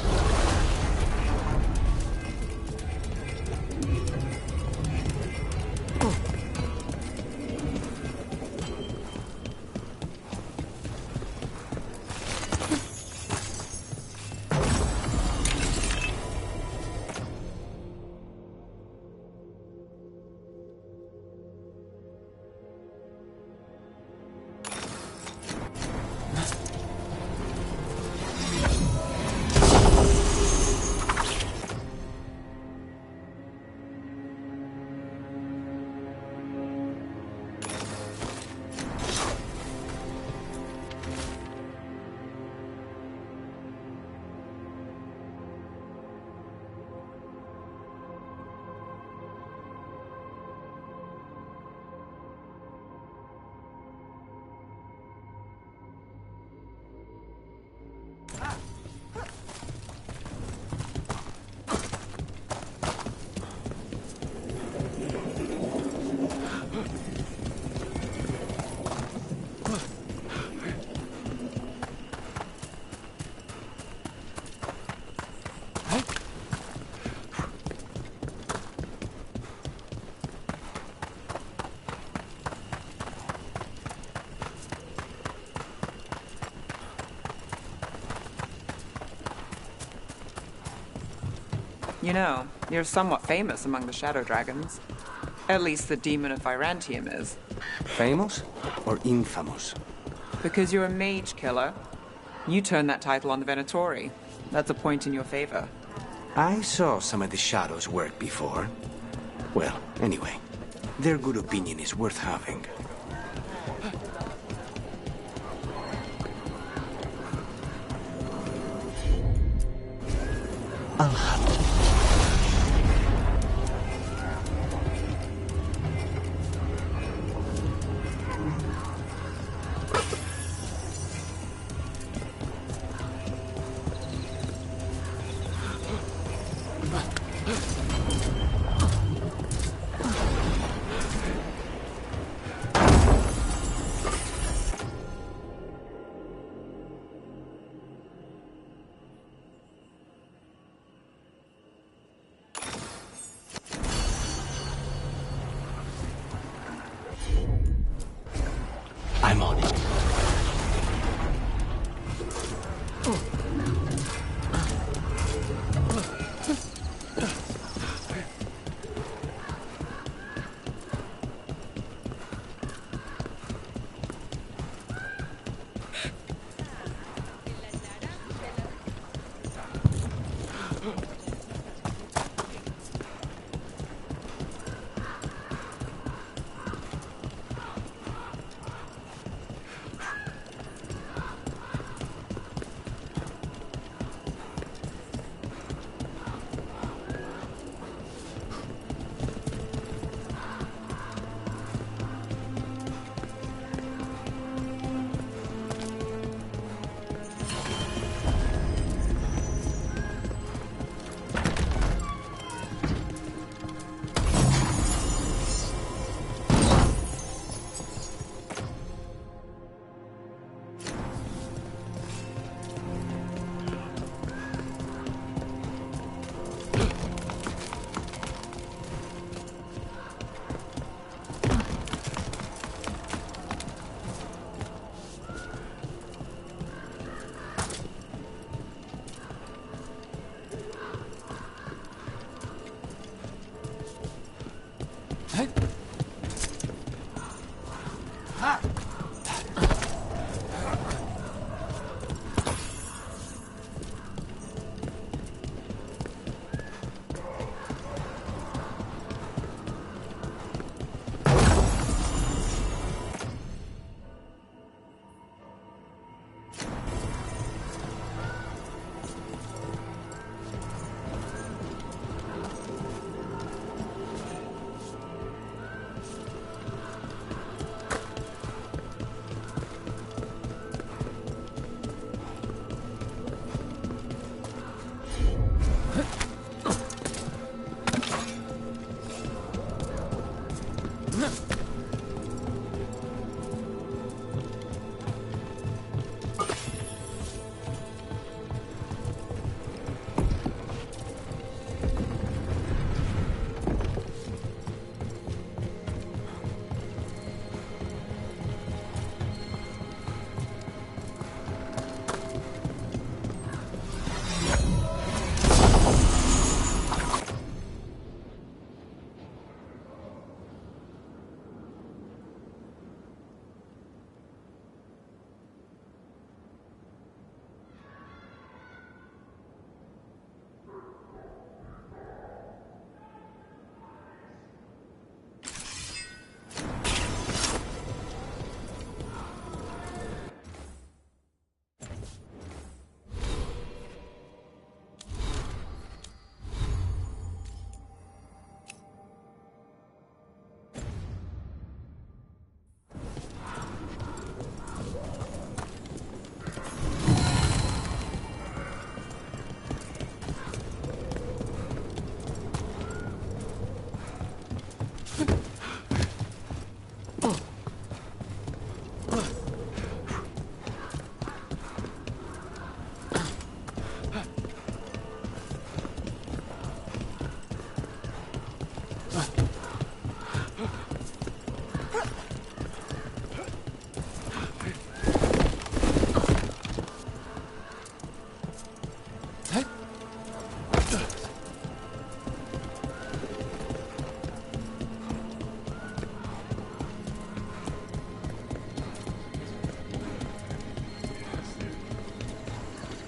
N: You know, you're somewhat famous among the Shadow Dragons. At least the Demon of Virantium is.
B: Famous or infamous?
N: Because you're a mage killer. You turned that title on the Venatori. That's a point in your favor.
B: I saw some of the Shadows work before. Well, anyway, their good opinion is worth having. I'll have to.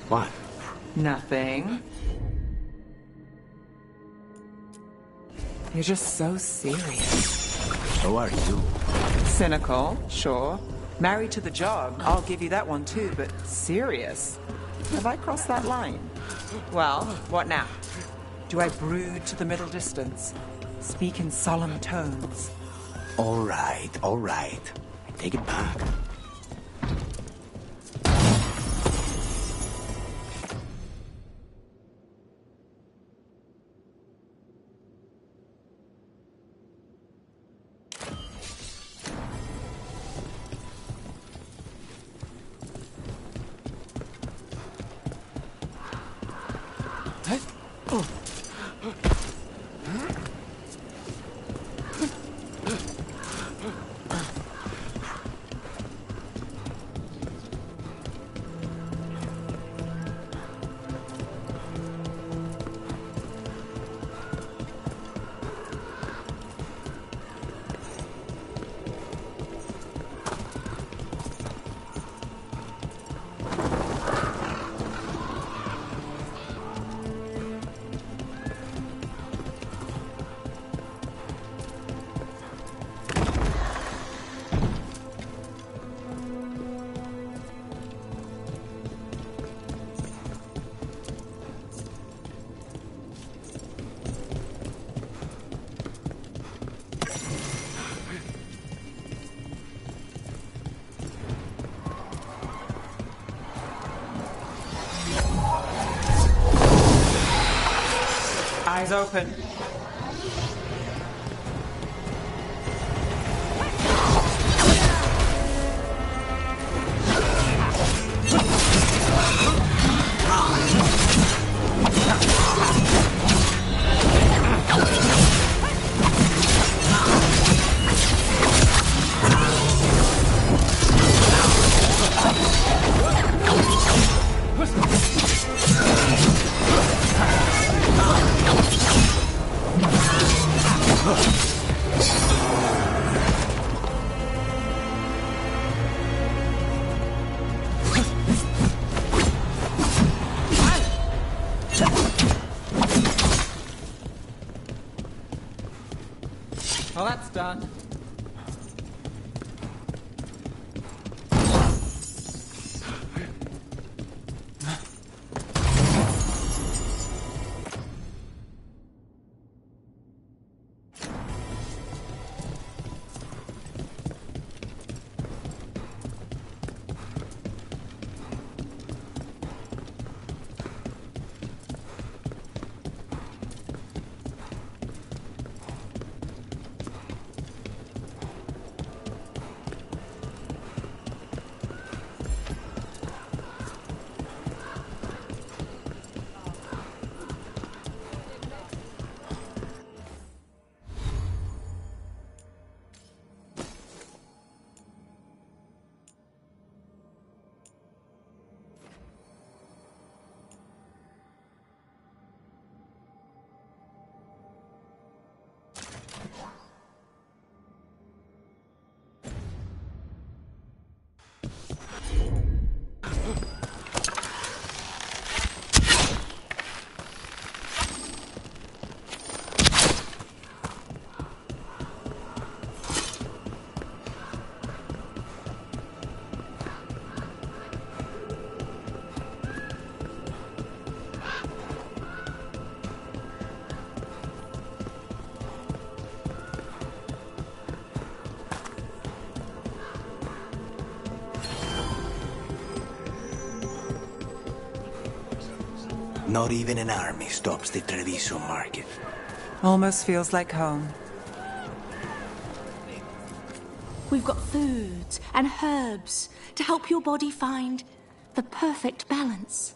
B: What?
N: Nothing. You're just so serious.
B: So are you.
N: Cynical, sure. Married to the job, I'll give you that one too, but serious? Have I crossed that line? Well, what now? Do I brood to the middle distance? Speak in solemn tones?
B: All right. I take it back.
N: Eyes open. Well, that's done.
B: Not even an army stops the Treviso market.
N: Almost feels like home.
O: We've got foods and herbs to help your body find the perfect balance.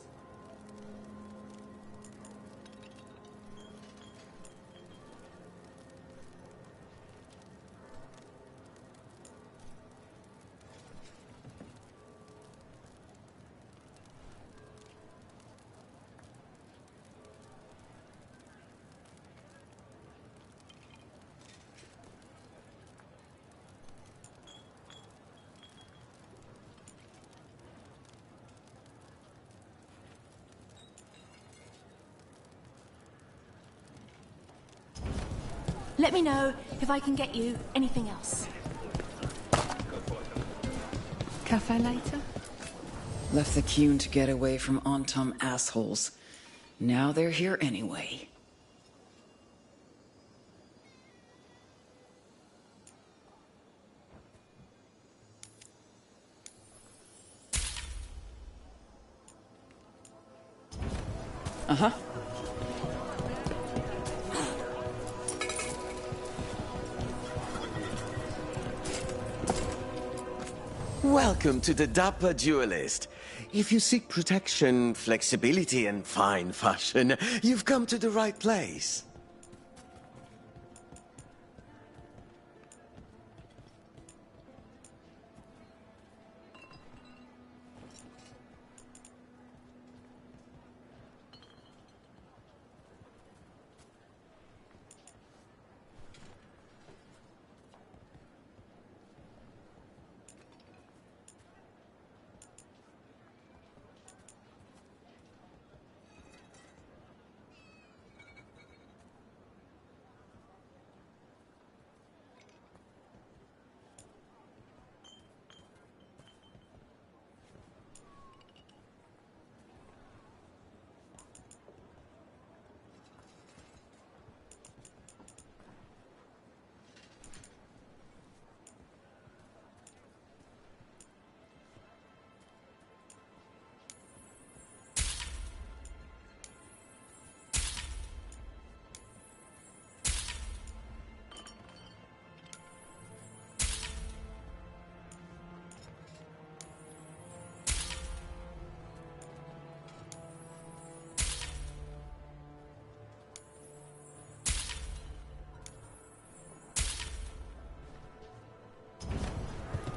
O: Let me know if I can get you anything else. Cafe later?
C: Left the Cune to get away from Antum assholes. Now they're here anyway. Uh-huh.
P: Welcome to the Dapper Duelist. If you seek protection, flexibility, and fine fashion, you've come to the right place.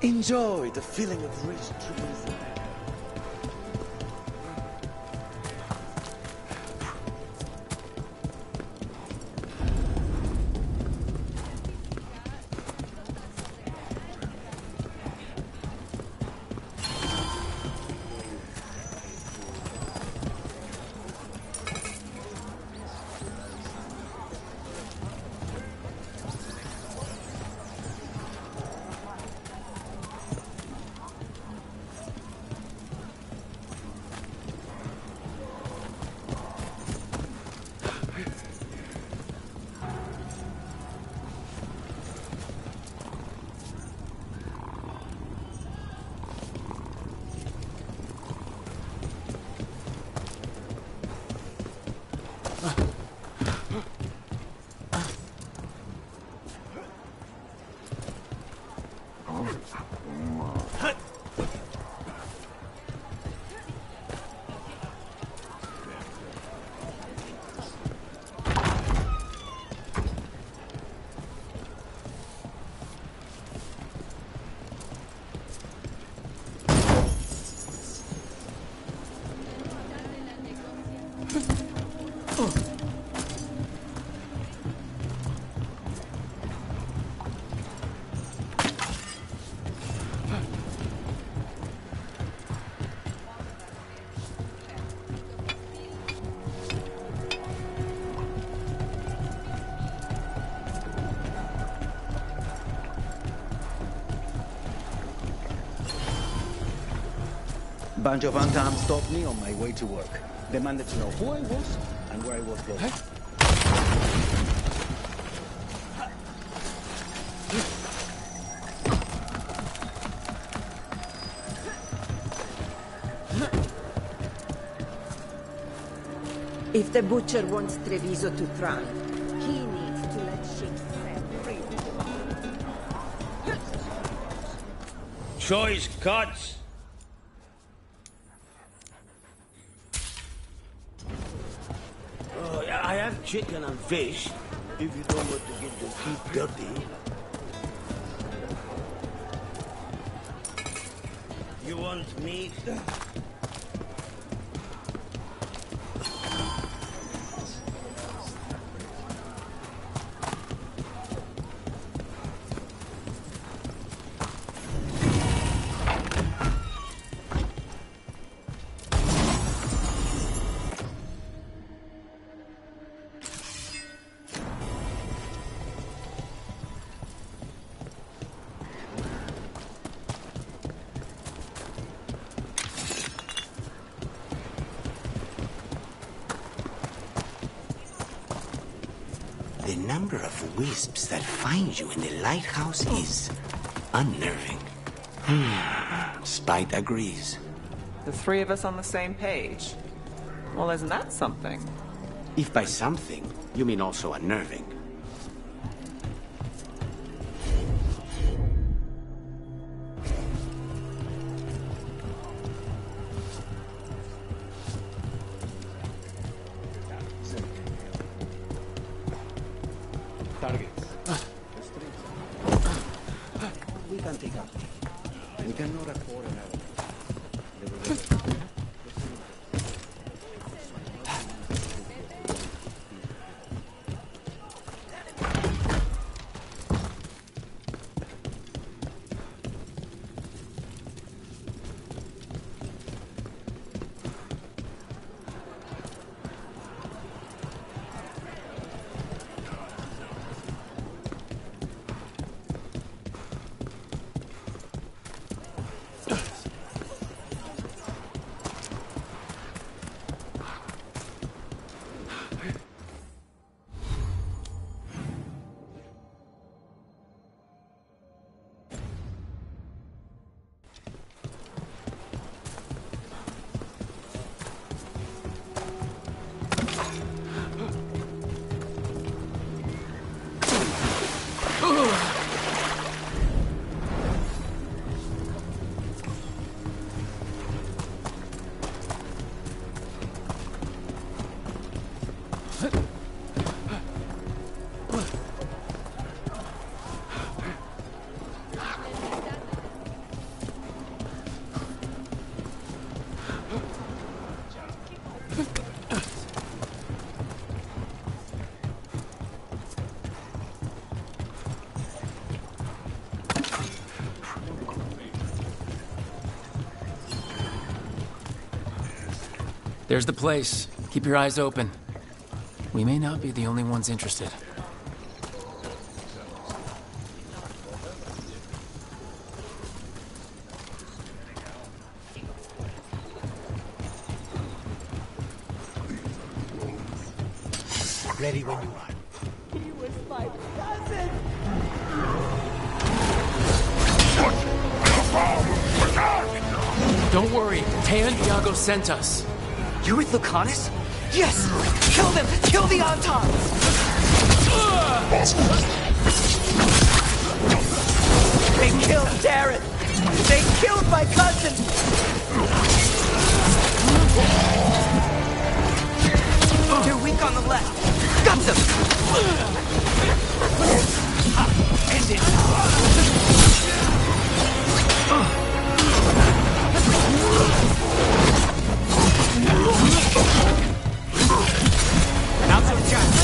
P: Enjoy the feeling of rich trees.
Q: Bunch of unarmed stopped me on my way to work. Demanded to know who I was and where I was going.
R: If the Butcher wants Treviso to thrive, he needs to let shit set free.
Q: Choice cuts! I have chicken and fish, if you don't want to get your feet dirty. You want meat?
B: The number of wisps that find you in the lighthouse is unnerving. Spite agrees.
N: The three of us on the same page. Well, isn't that something?
B: If by something, you mean also unnerving.
Q: Targets. We can take up. We cannot afford another.
A: There's the place. Keep your eyes open. We may not be the only ones interested.
B: Ready when you are.
F: He was my cousin!
A: Don't worry. Taya and Iago sent us.
S: You're with Lucanus? Yes! Kill them! Kill the Antons! They killed Darren! They killed my cousin! They're weak on the left. Got them! End it! Now's your chance!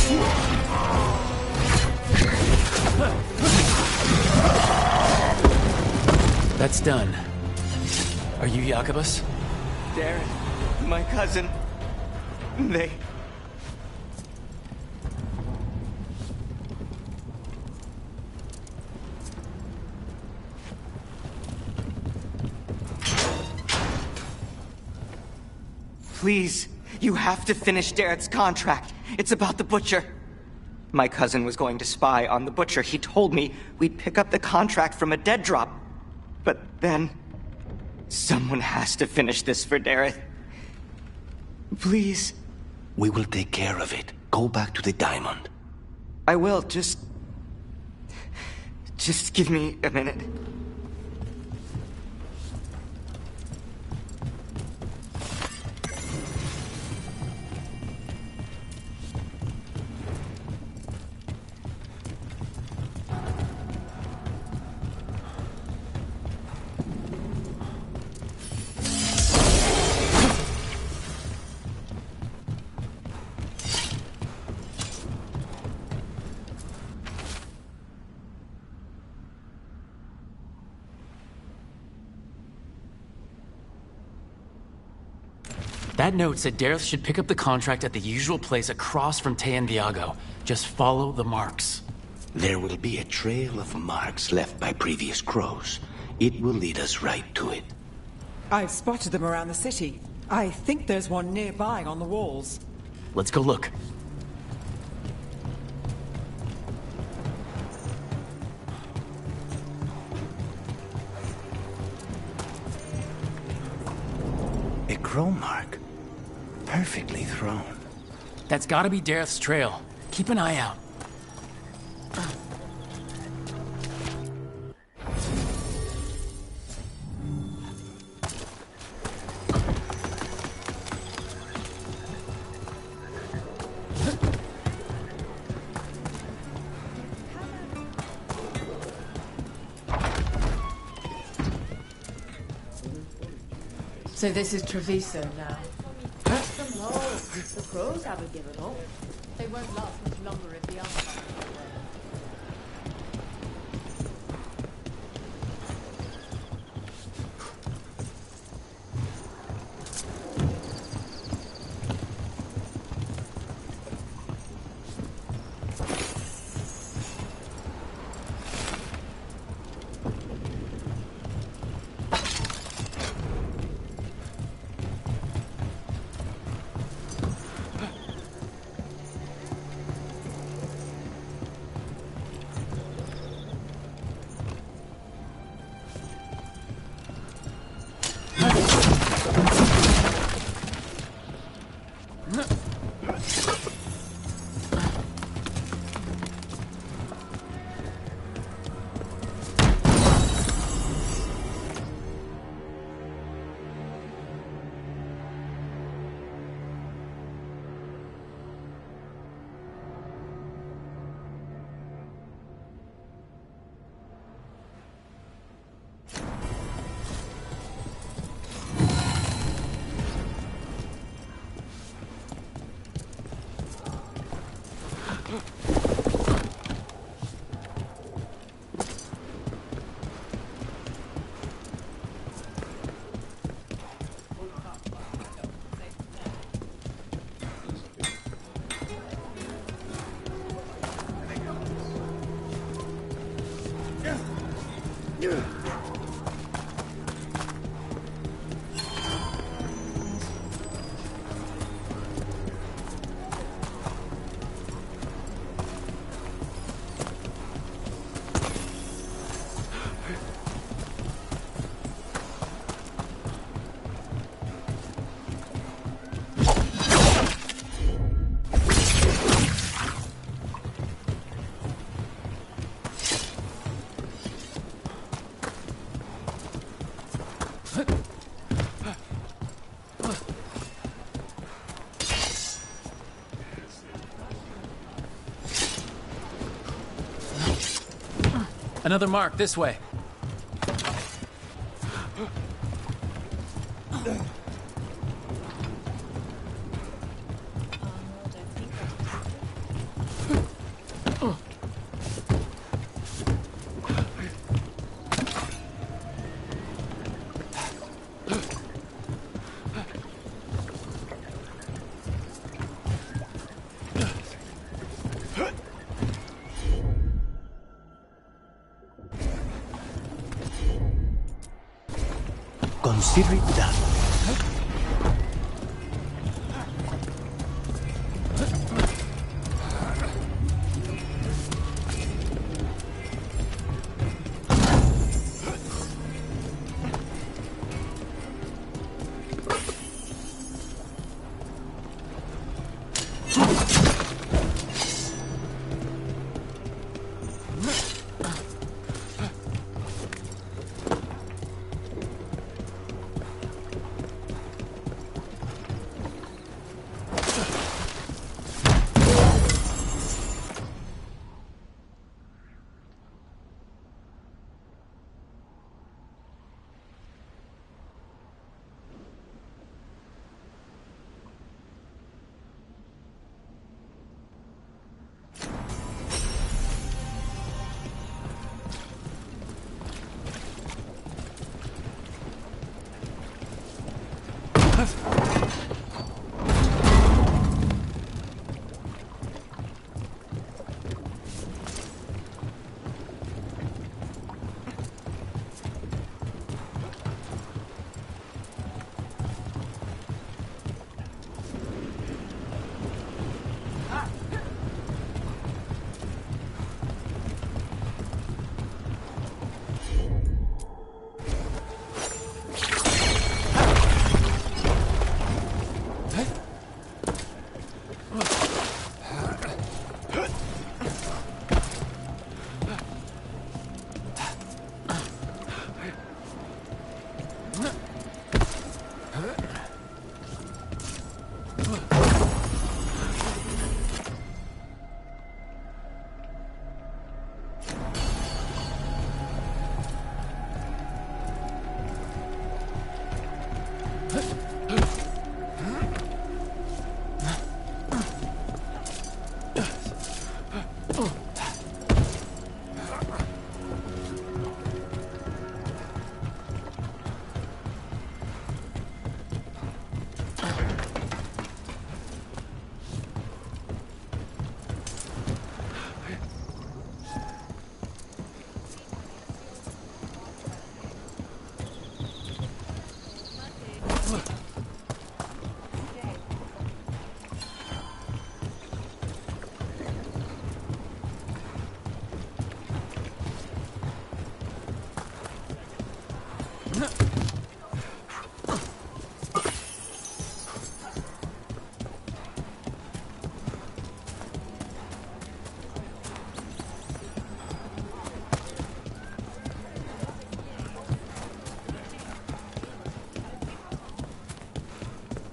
A: That's done. Are you Jacobus?
S: Darren, my cousin. They... Please, you have to finish Darrett's contract. It's about the Butcher. My cousin was going to spy on the Butcher. He told me we'd pick up the contract from a dead drop. But then... someone has to finish this for Darrett. Please.
B: We will take care of it. Go back to the diamond.
S: I will, just give me a minute.
A: That note said Dareth should pick up the contract at the usual place across from Taya and Viago. Just follow the marks.
B: There will be a trail of marks left by previous crows. It will lead us right to it.
N: I've spotted them around the city. I think there's one nearby on the walls.
A: Let's go look.
B: A crow mark. Perfectly thrown.
A: That's gotta be Dareth's trail. Keep an eye out.
F: So this is Treviso now. That's some lows. The crows haven't given up. They won't last much longer if the others are.
A: Another mark, this way.
B: Consider it done.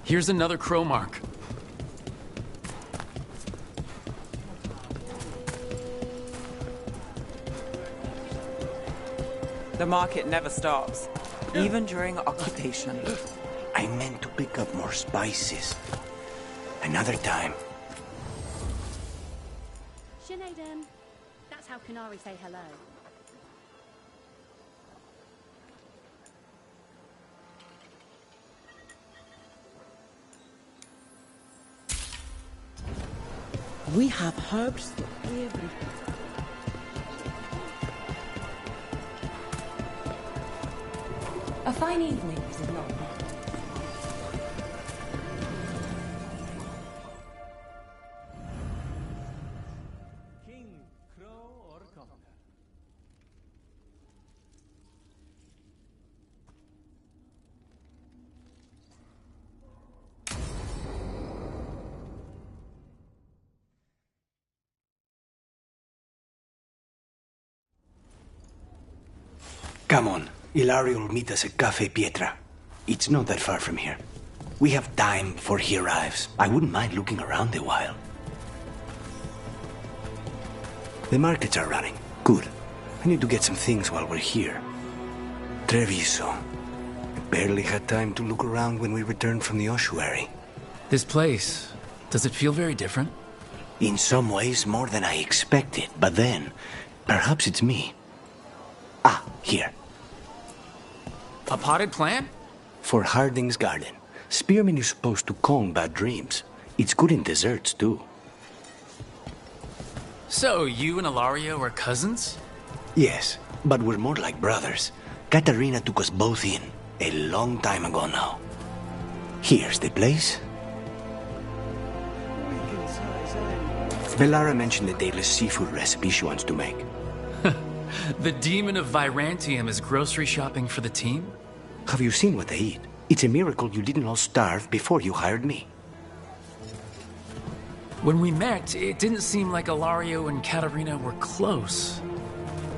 A: Here's another crow mark.
N: The market never stops, even during occupation.
B: I meant to pick up more spices. Another time.
O: Sinead, that's how Canary say hello.
R: We have herbs for everything.
O: A fine evening, is it not?
J: King, crow, or cock?
B: Come on. Ilario will meet us at Cafe Pietra. It's not that far from here. We have time before he arrives. I wouldn't mind looking around a while. The markets are running. Good. I need to get some things while we're here. Treviso. I barely had time to look around when we returned from the ossuary.
A: This place, does it feel very different?
B: In some ways, more than I expected. But then, perhaps it's me. Ah, here.
A: A potted plant?
B: For Harding's garden. Spearmint is supposed to calm bad dreams. It's good in desserts, too.
A: So, you and Ilario are cousins?
B: Yes, but we're more like brothers. Katarina took us both in, a long time ago now. Here's the place. Melara mentioned the dayless seafood recipe she wants to make.
A: The demon of Virantium is grocery shopping for the team?
B: Have you seen what they eat? It's a miracle you didn't all starve before you hired me.
A: When we met, it didn't seem like Ilario and Katarina were close.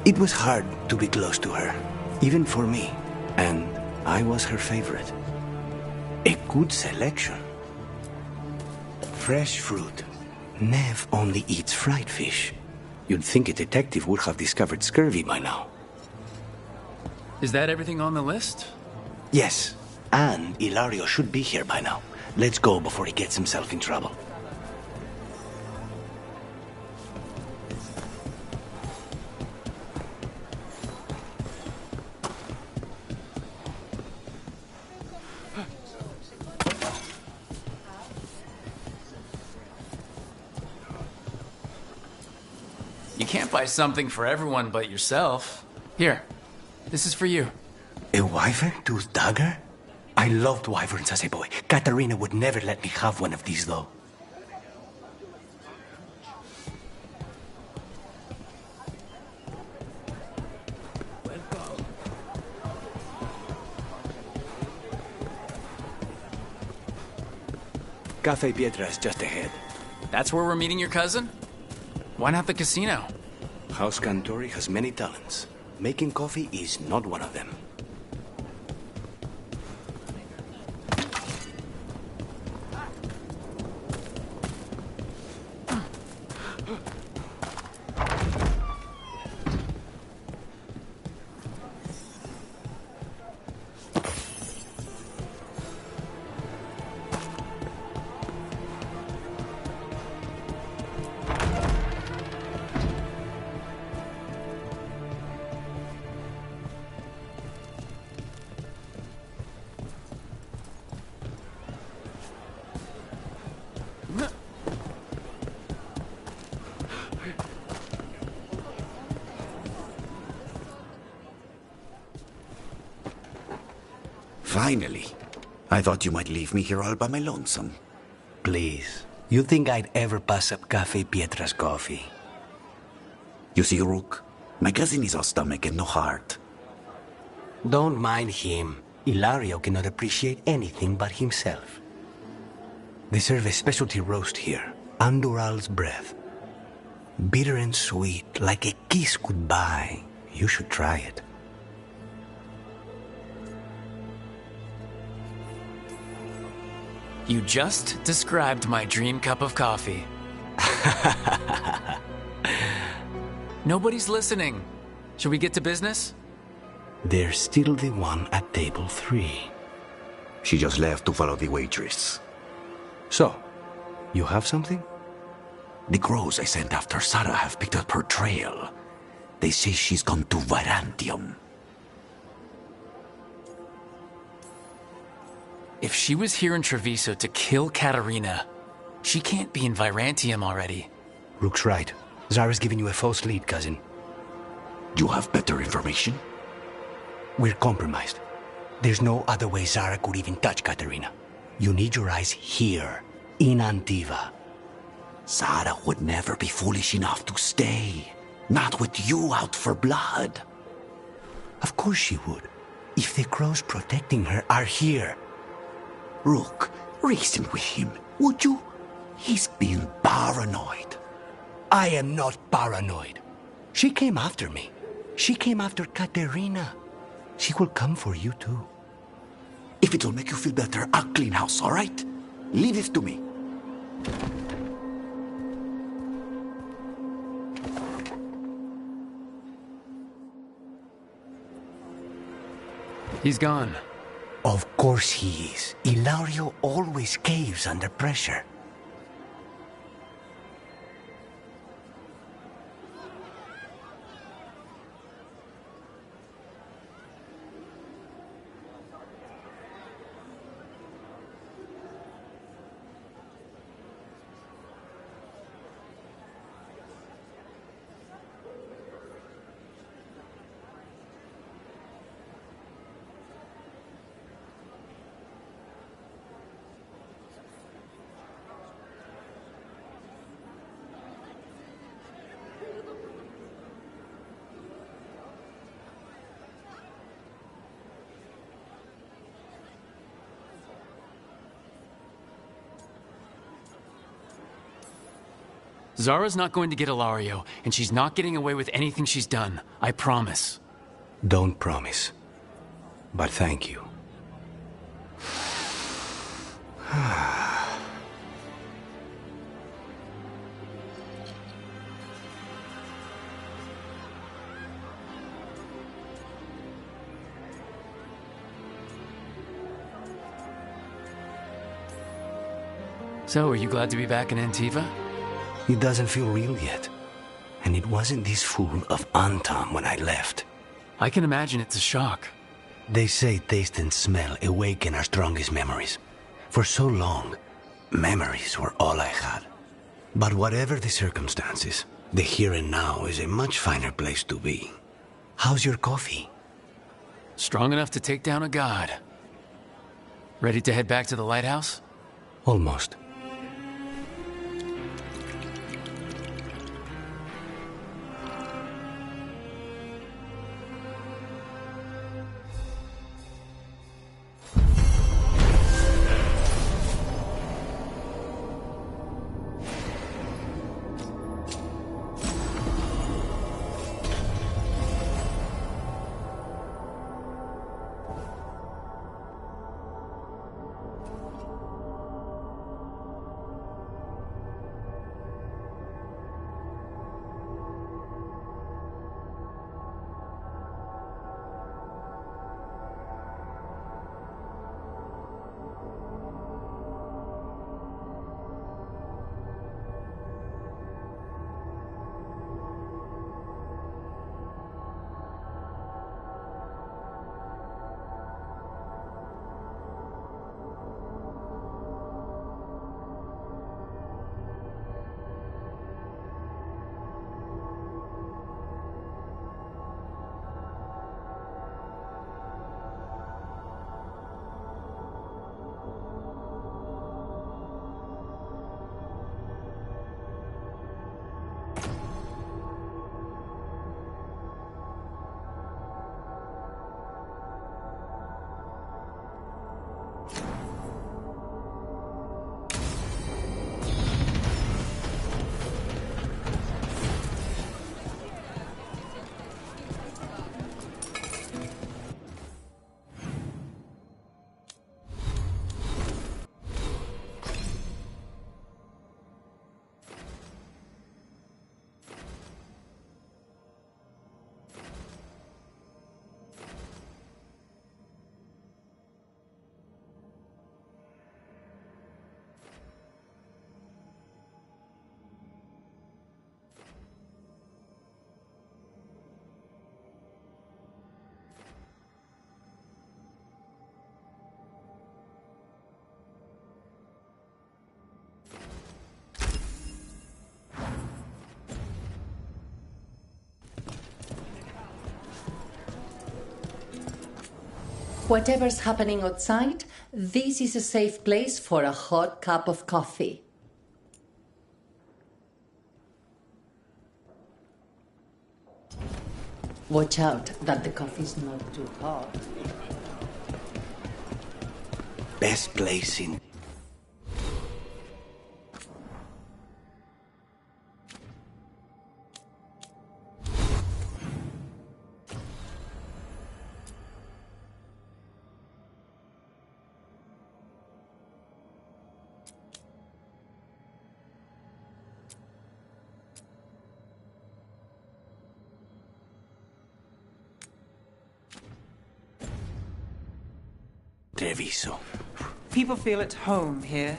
B: It was hard to be close to her, even for me. And I was her favorite. A good selection. Fresh fruit. Nev only eats fried fish. You'd think a detective would have discovered scurvy by now.
A: Is that everything on the list?
B: Yes, and Ilario should be here by now. Let's go before he gets himself in trouble.
A: You can't buy something for everyone but yourself. Here, this is for you.
B: A wyvern-toothed dagger? I loved wyverns as a boy. Katarina would never let me have one of these, though. Cafe Pietra is just ahead.
A: That's where we're meeting your cousin? Why not the casino?
B: House Cantori has many talents. Making coffee is not one of them.
L: Finally. I thought you might leave me here all by my lonesome.
B: Please. You think I'd ever pass up Cafe Pietra's coffee?
L: You see, Rook, my cousin is all stomach and no heart.
B: Don't mind him. Ilario cannot appreciate anything but himself. They serve a specialty roast here, Andoral's breath. Bitter and sweet, like a kiss goodbye. You should try it.
A: You just described my dream cup of coffee. Nobody's listening. Should we get to business?
B: There's still the one at table 3.
L: She just left to follow the waitress.
B: So, you have something?
L: The crows I sent after Sarah have picked up her trail. They say she's gone to Virantium.
A: If she was here in Treviso to kill Katarina, she can't be in Virantium already.
B: Rook's right. Zara's giving you a false lead, cousin.
L: You have better information?
B: We're compromised. There's no other way Zara could even touch Katerina. You need your eyes here, in Antiva.
L: Zara would never be foolish enough to stay. Not with you out for blood.
B: Of course she would. If the crows protecting her are here.
L: Rook, reason with him, would you? He's being paranoid.
B: I am not paranoid. She came after me. She came after Katerina. She will come for you too.
L: If it'll make you feel better, I'll clean house, all right? Leave this to me.
A: He's gone.
B: Of course he is. Ilario always caves under pressure.
A: Zara's not going to get Ilario, and she's not getting away with anything she's done. I promise.
B: Don't promise. But thank you.
A: So, are you glad to be back in Antiva?
B: It doesn't feel real yet. And it wasn't this fool of Antam when I left.
A: I can imagine it's a shock.
B: They say taste and smell awaken our strongest memories. For so long, memories were all I had. But whatever the circumstances, the here and now is a much finer place to be. How's your coffee?
A: Strong enough to take down a god. Ready to head back to the lighthouse?
B: Almost.
T: Whatever's happening outside, this is a safe place for a hot cup of coffee. Watch out that the coffee's not too hot.
B: Best place in... Treviso.
N: People feel at home here.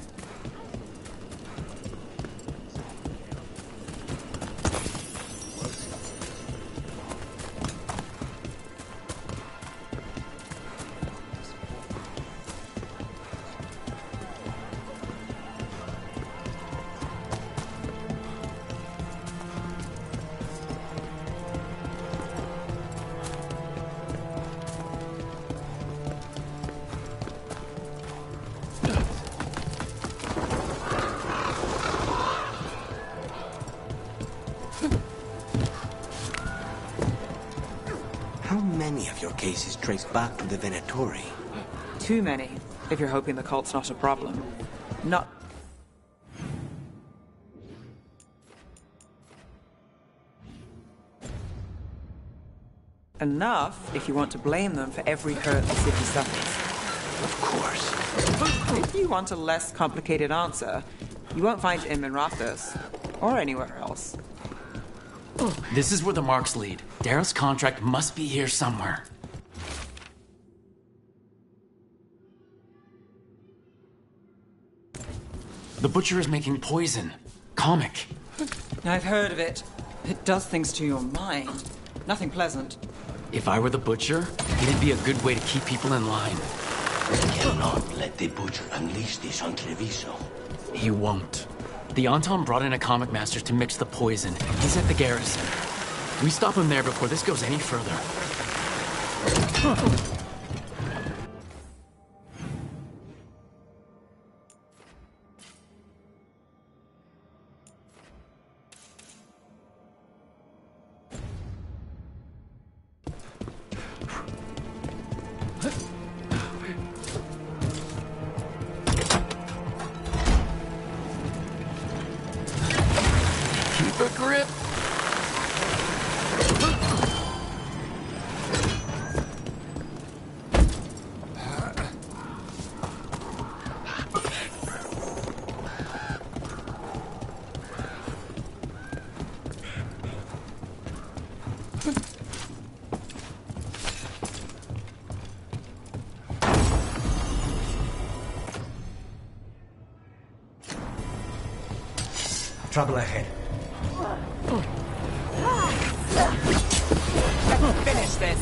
B: How many of your cases trace back to the Venatori?
N: Too many, if you're hoping the cult's not a problem. Not... enough if you want to blame them for every hurt the city suffers.
B: Of course.
N: If you want a less complicated answer, you won't find it in Minrathous, or anywhere else.
A: This is where the marks lead. Darrow's contract must be here somewhere. The Butcher is making poison. Comic.
N: I've heard of it. It does things to your mind. Nothing pleasant.
A: If I were the Butcher, it'd be a good way to keep people in line.
L: We cannot let the Butcher unleash this on Treviso.
A: He won't. The Anton brought in a comic master to mix the poison. He's at the garrison. We stop him there before this goes any further. Keep a grip.
B: Trouble ahead.
N: Finish this.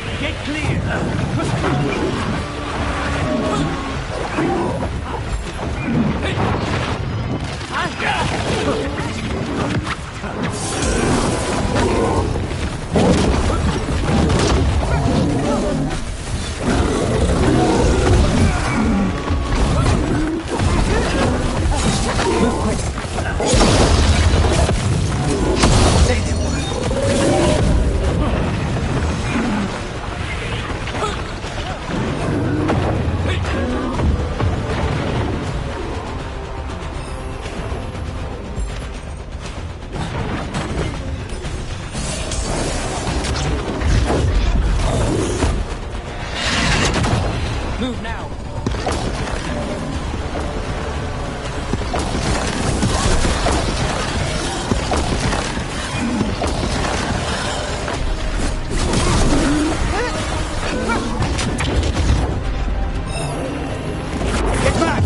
Q: Get clear!
S: Move now!
Q: Get back!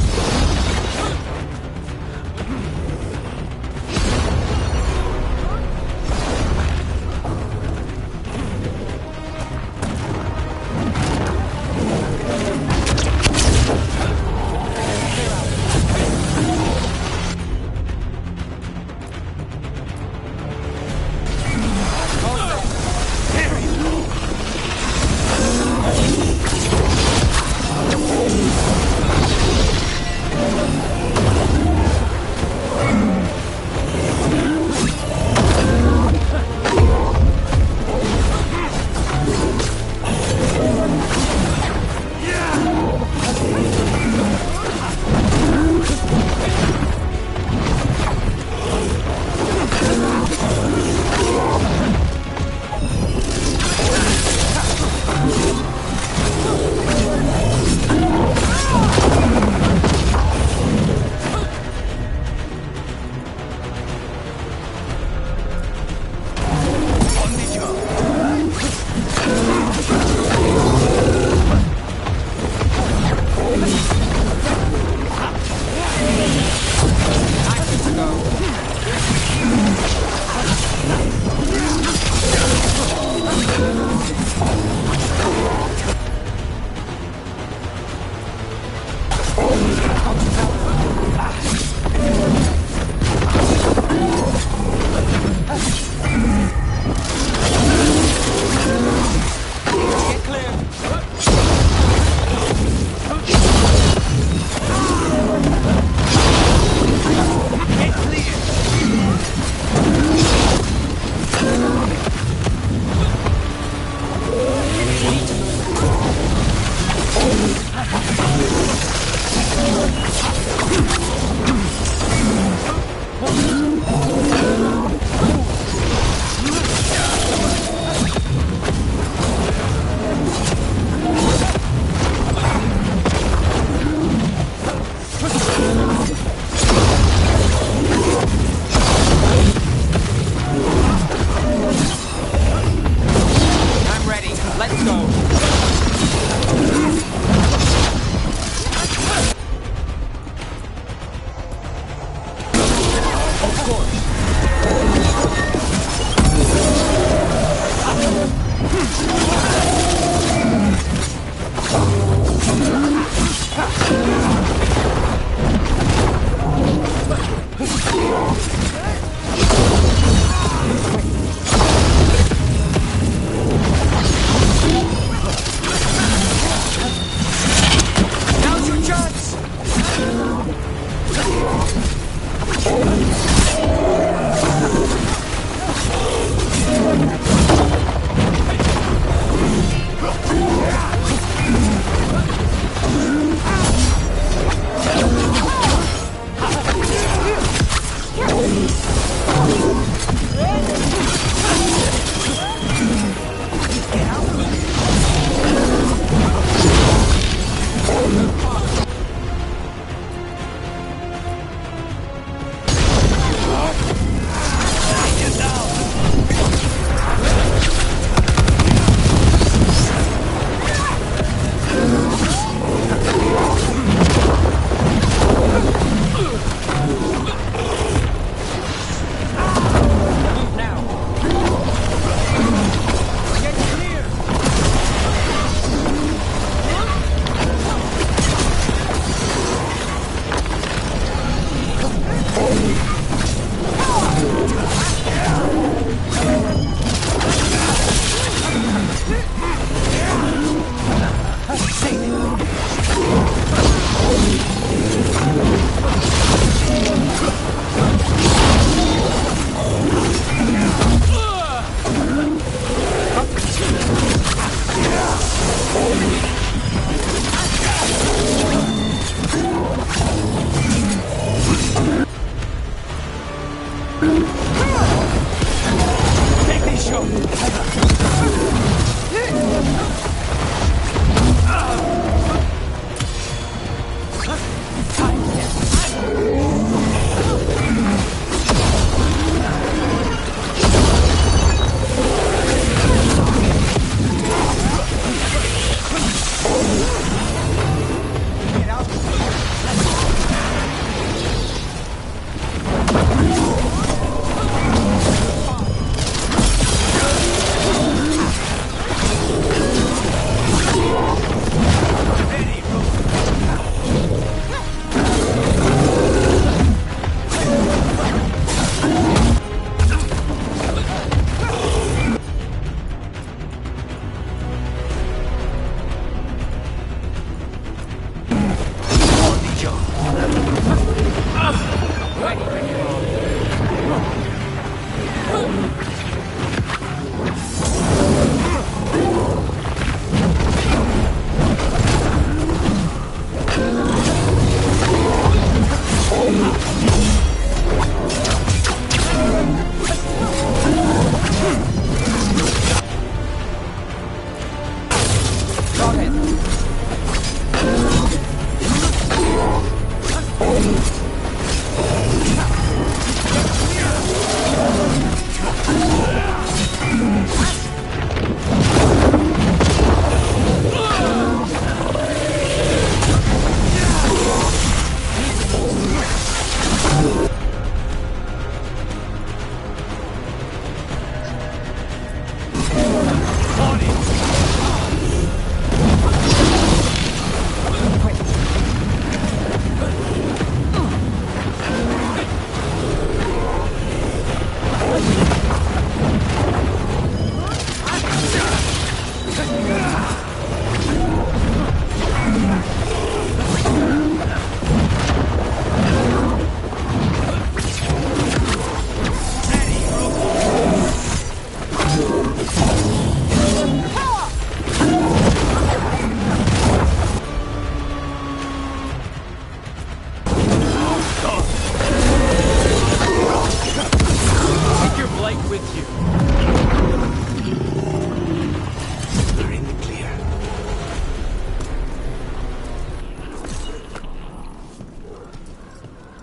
N: Got it.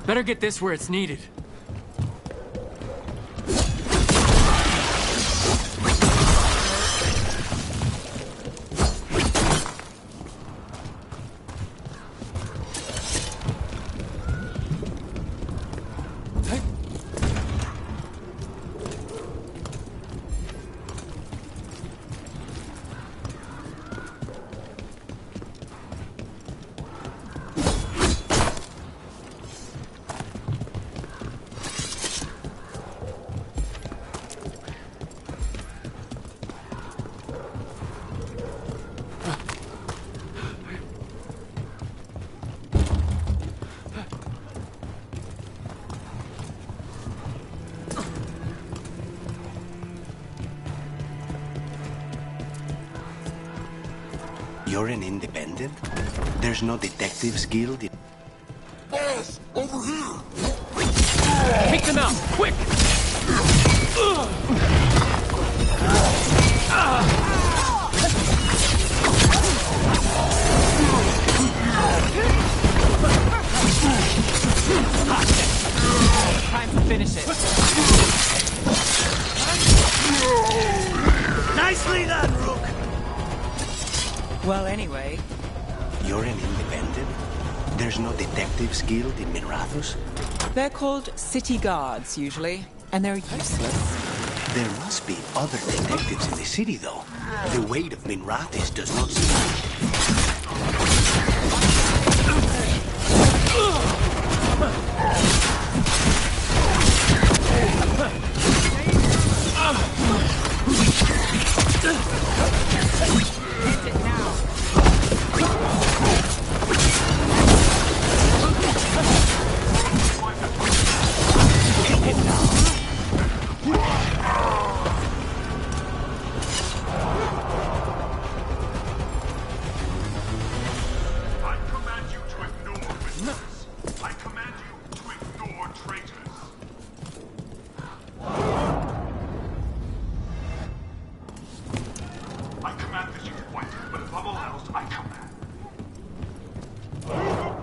A: Better get this where it's needed.
B: You're an independent? There's no detectives guild in...
A: Boss, over here! Take them out, quick!
N: Time to finish it.
B: Nicely done, Rook!
N: Well, anyway...
B: You're an independent? There's no detectives guild in Minrathous?
N: They're called city guards, usually, and they're useless.
B: There must be other detectives in the city, though. The weight of Minrathous does not seem...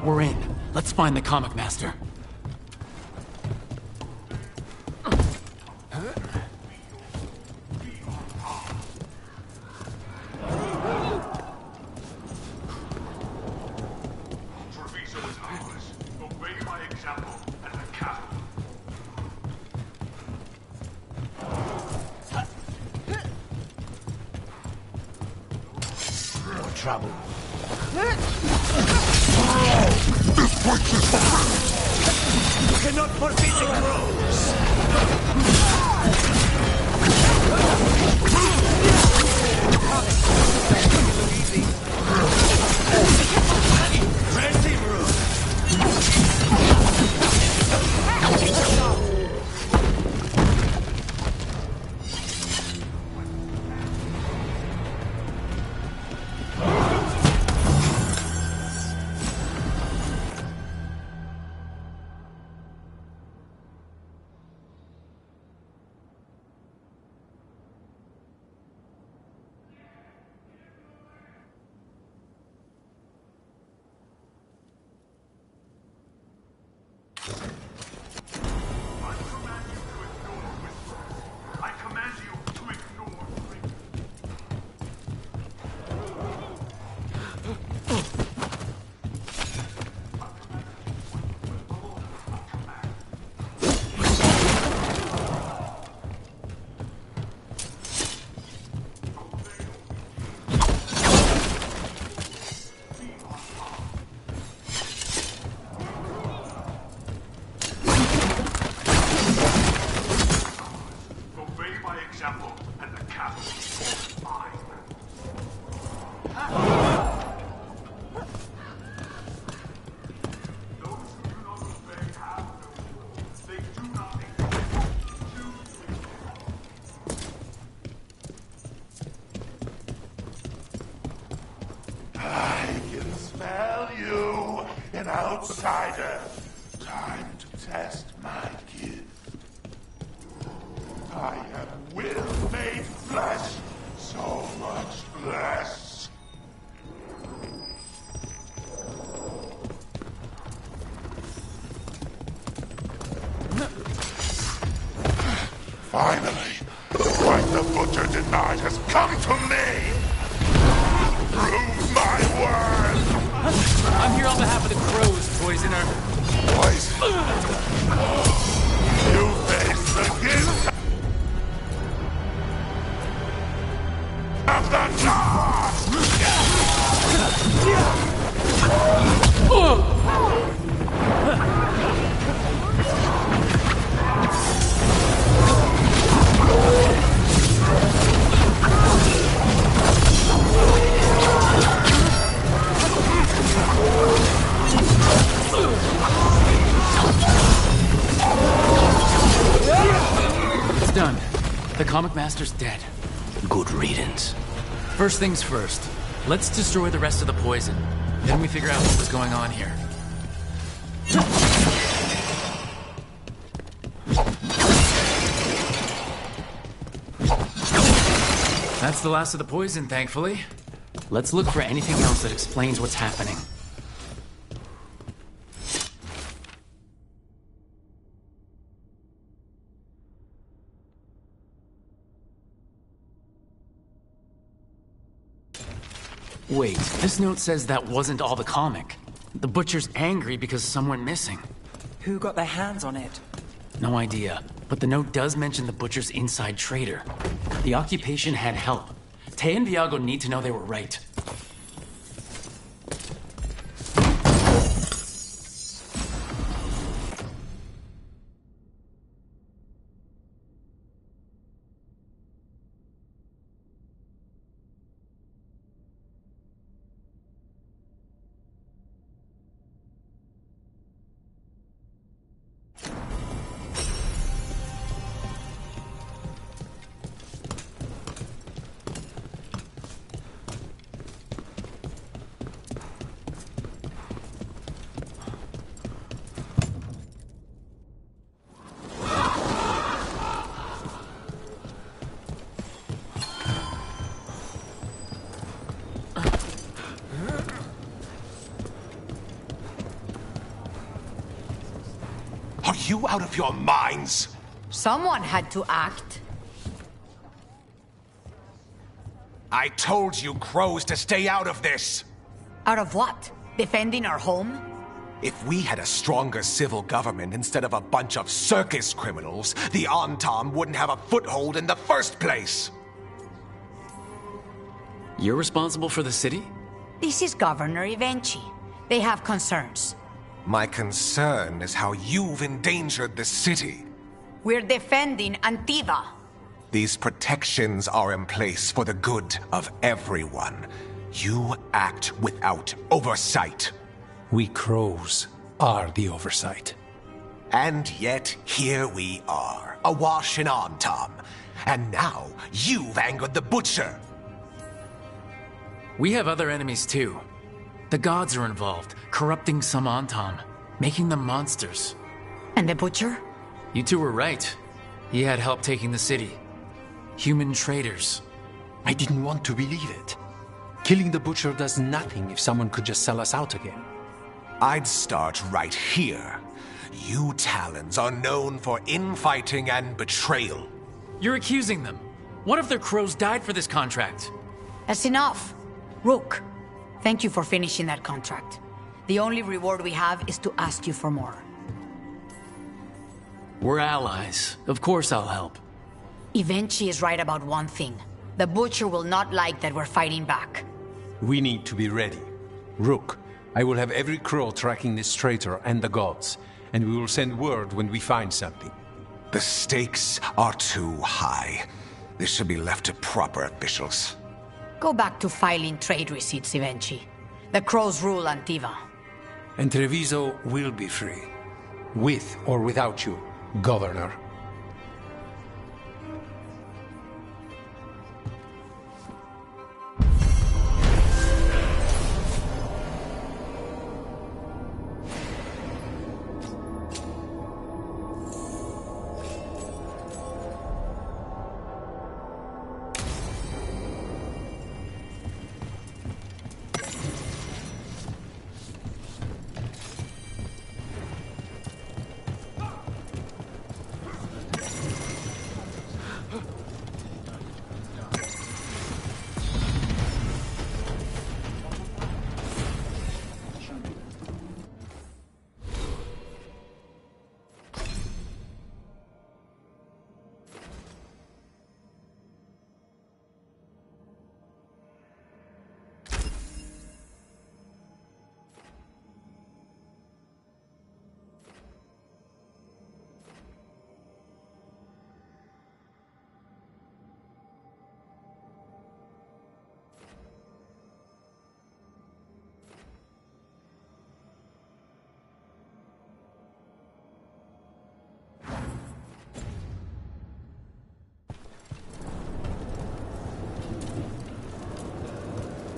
A: We're in. Let's find the comic master.
B: Trouble.
L: This place is forbidden!
B: You cannot forbid the crows! Crazy room!
U: an outsider. Time to test my gift. I have will made flesh, so much flesh. Finally, what the Butcher denied has come to me! Prove my worth!
A: I'm here on behalf of the Crows, Poisoner.
U: Poison? You face the guilt of the gods!
A: It's done. The Comic Master's dead.
B: Good riddance.
A: First things first. Let's destroy the rest of the poison. Then we figure out what was going on here. That's the last of the poison, thankfully. Let's look for anything else that explains what's happening. Wait, this note says that wasn't all the comic. The Butcher's angry because some went missing.
N: Who got their hands on it?
A: No idea, but the note does mention the Butcher's inside trader. The occupation had help. Tay and Viago need to know they were right.
L: Are you out of your minds?
H: Someone had to act.
L: I told you crows to stay out of this!
H: Out of what? Defending our home?
L: If we had a stronger civil government instead of a bunch of circus criminals, the Antam wouldn't have a foothold in the first place!
A: You're responsible for the city?
H: This is Governor Ivenchi. They have concerns.
L: My concern is how you've endangered the city.
H: We're defending Antiva.
L: These protections are in place for the good of everyone. You act without oversight.
J: We crows are the oversight.
L: And yet, here we are, awash in Antam. And now, you've angered the Butcher.
A: We have other enemies too. The gods are involved, corrupting some Antam, making them monsters.
H: And the Butcher?
A: You two were right. He had help taking the city. Human traitors.
J: I didn't want to believe it. Killing the Butcher does nothing if someone could just sell us out again.
L: I'd start right here. You Talons are known for infighting and betrayal.
A: You're accusing them. What if their crows died for this contract?
H: That's enough. Rook, thank you for finishing that contract. The only reward we have is to ask you for more.
A: We're allies. Of course I'll help.
H: Ivenchi is right about one thing. The Butcher will not like that we're fighting back.
J: We need to be ready. Rook, I will have every crow tracking this traitor and the gods, and we will send word when we find something.
L: The stakes are too high. This should be left to proper officials.
H: Go back to filing trade receipts, Ivenchi. The crows rule Antiva.
J: And Treviso will be free. With or without you, Governor.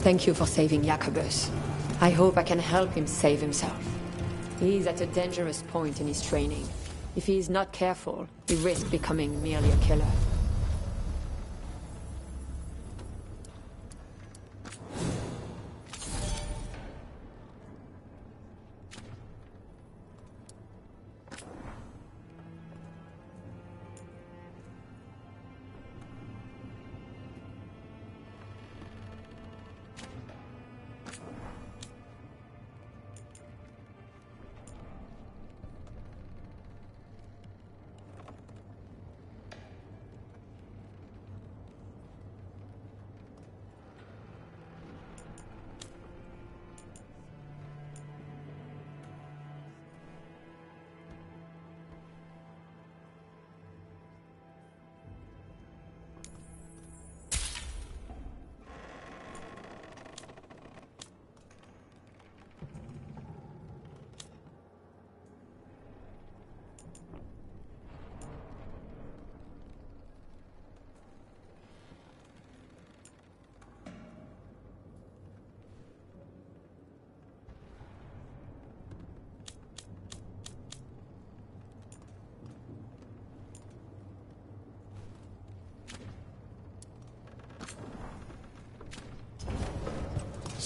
D: Thank you for saving Jacobus. I hope I can help him save himself. He's at a dangerous point in his training. If he is not careful, he risks becoming merely a killer.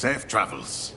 U: Safe travels.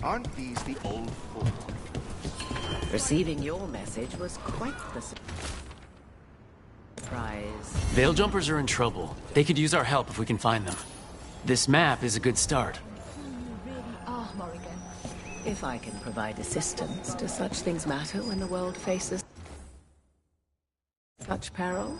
E: Aren't these the old folk?
V: Receiving your message was quite the surprise.
A: Veil Jumpers are in trouble. They could use our help if we can find them. This map is a good start.
V: If I can provide assistance, do such things matter when the world faces such peril?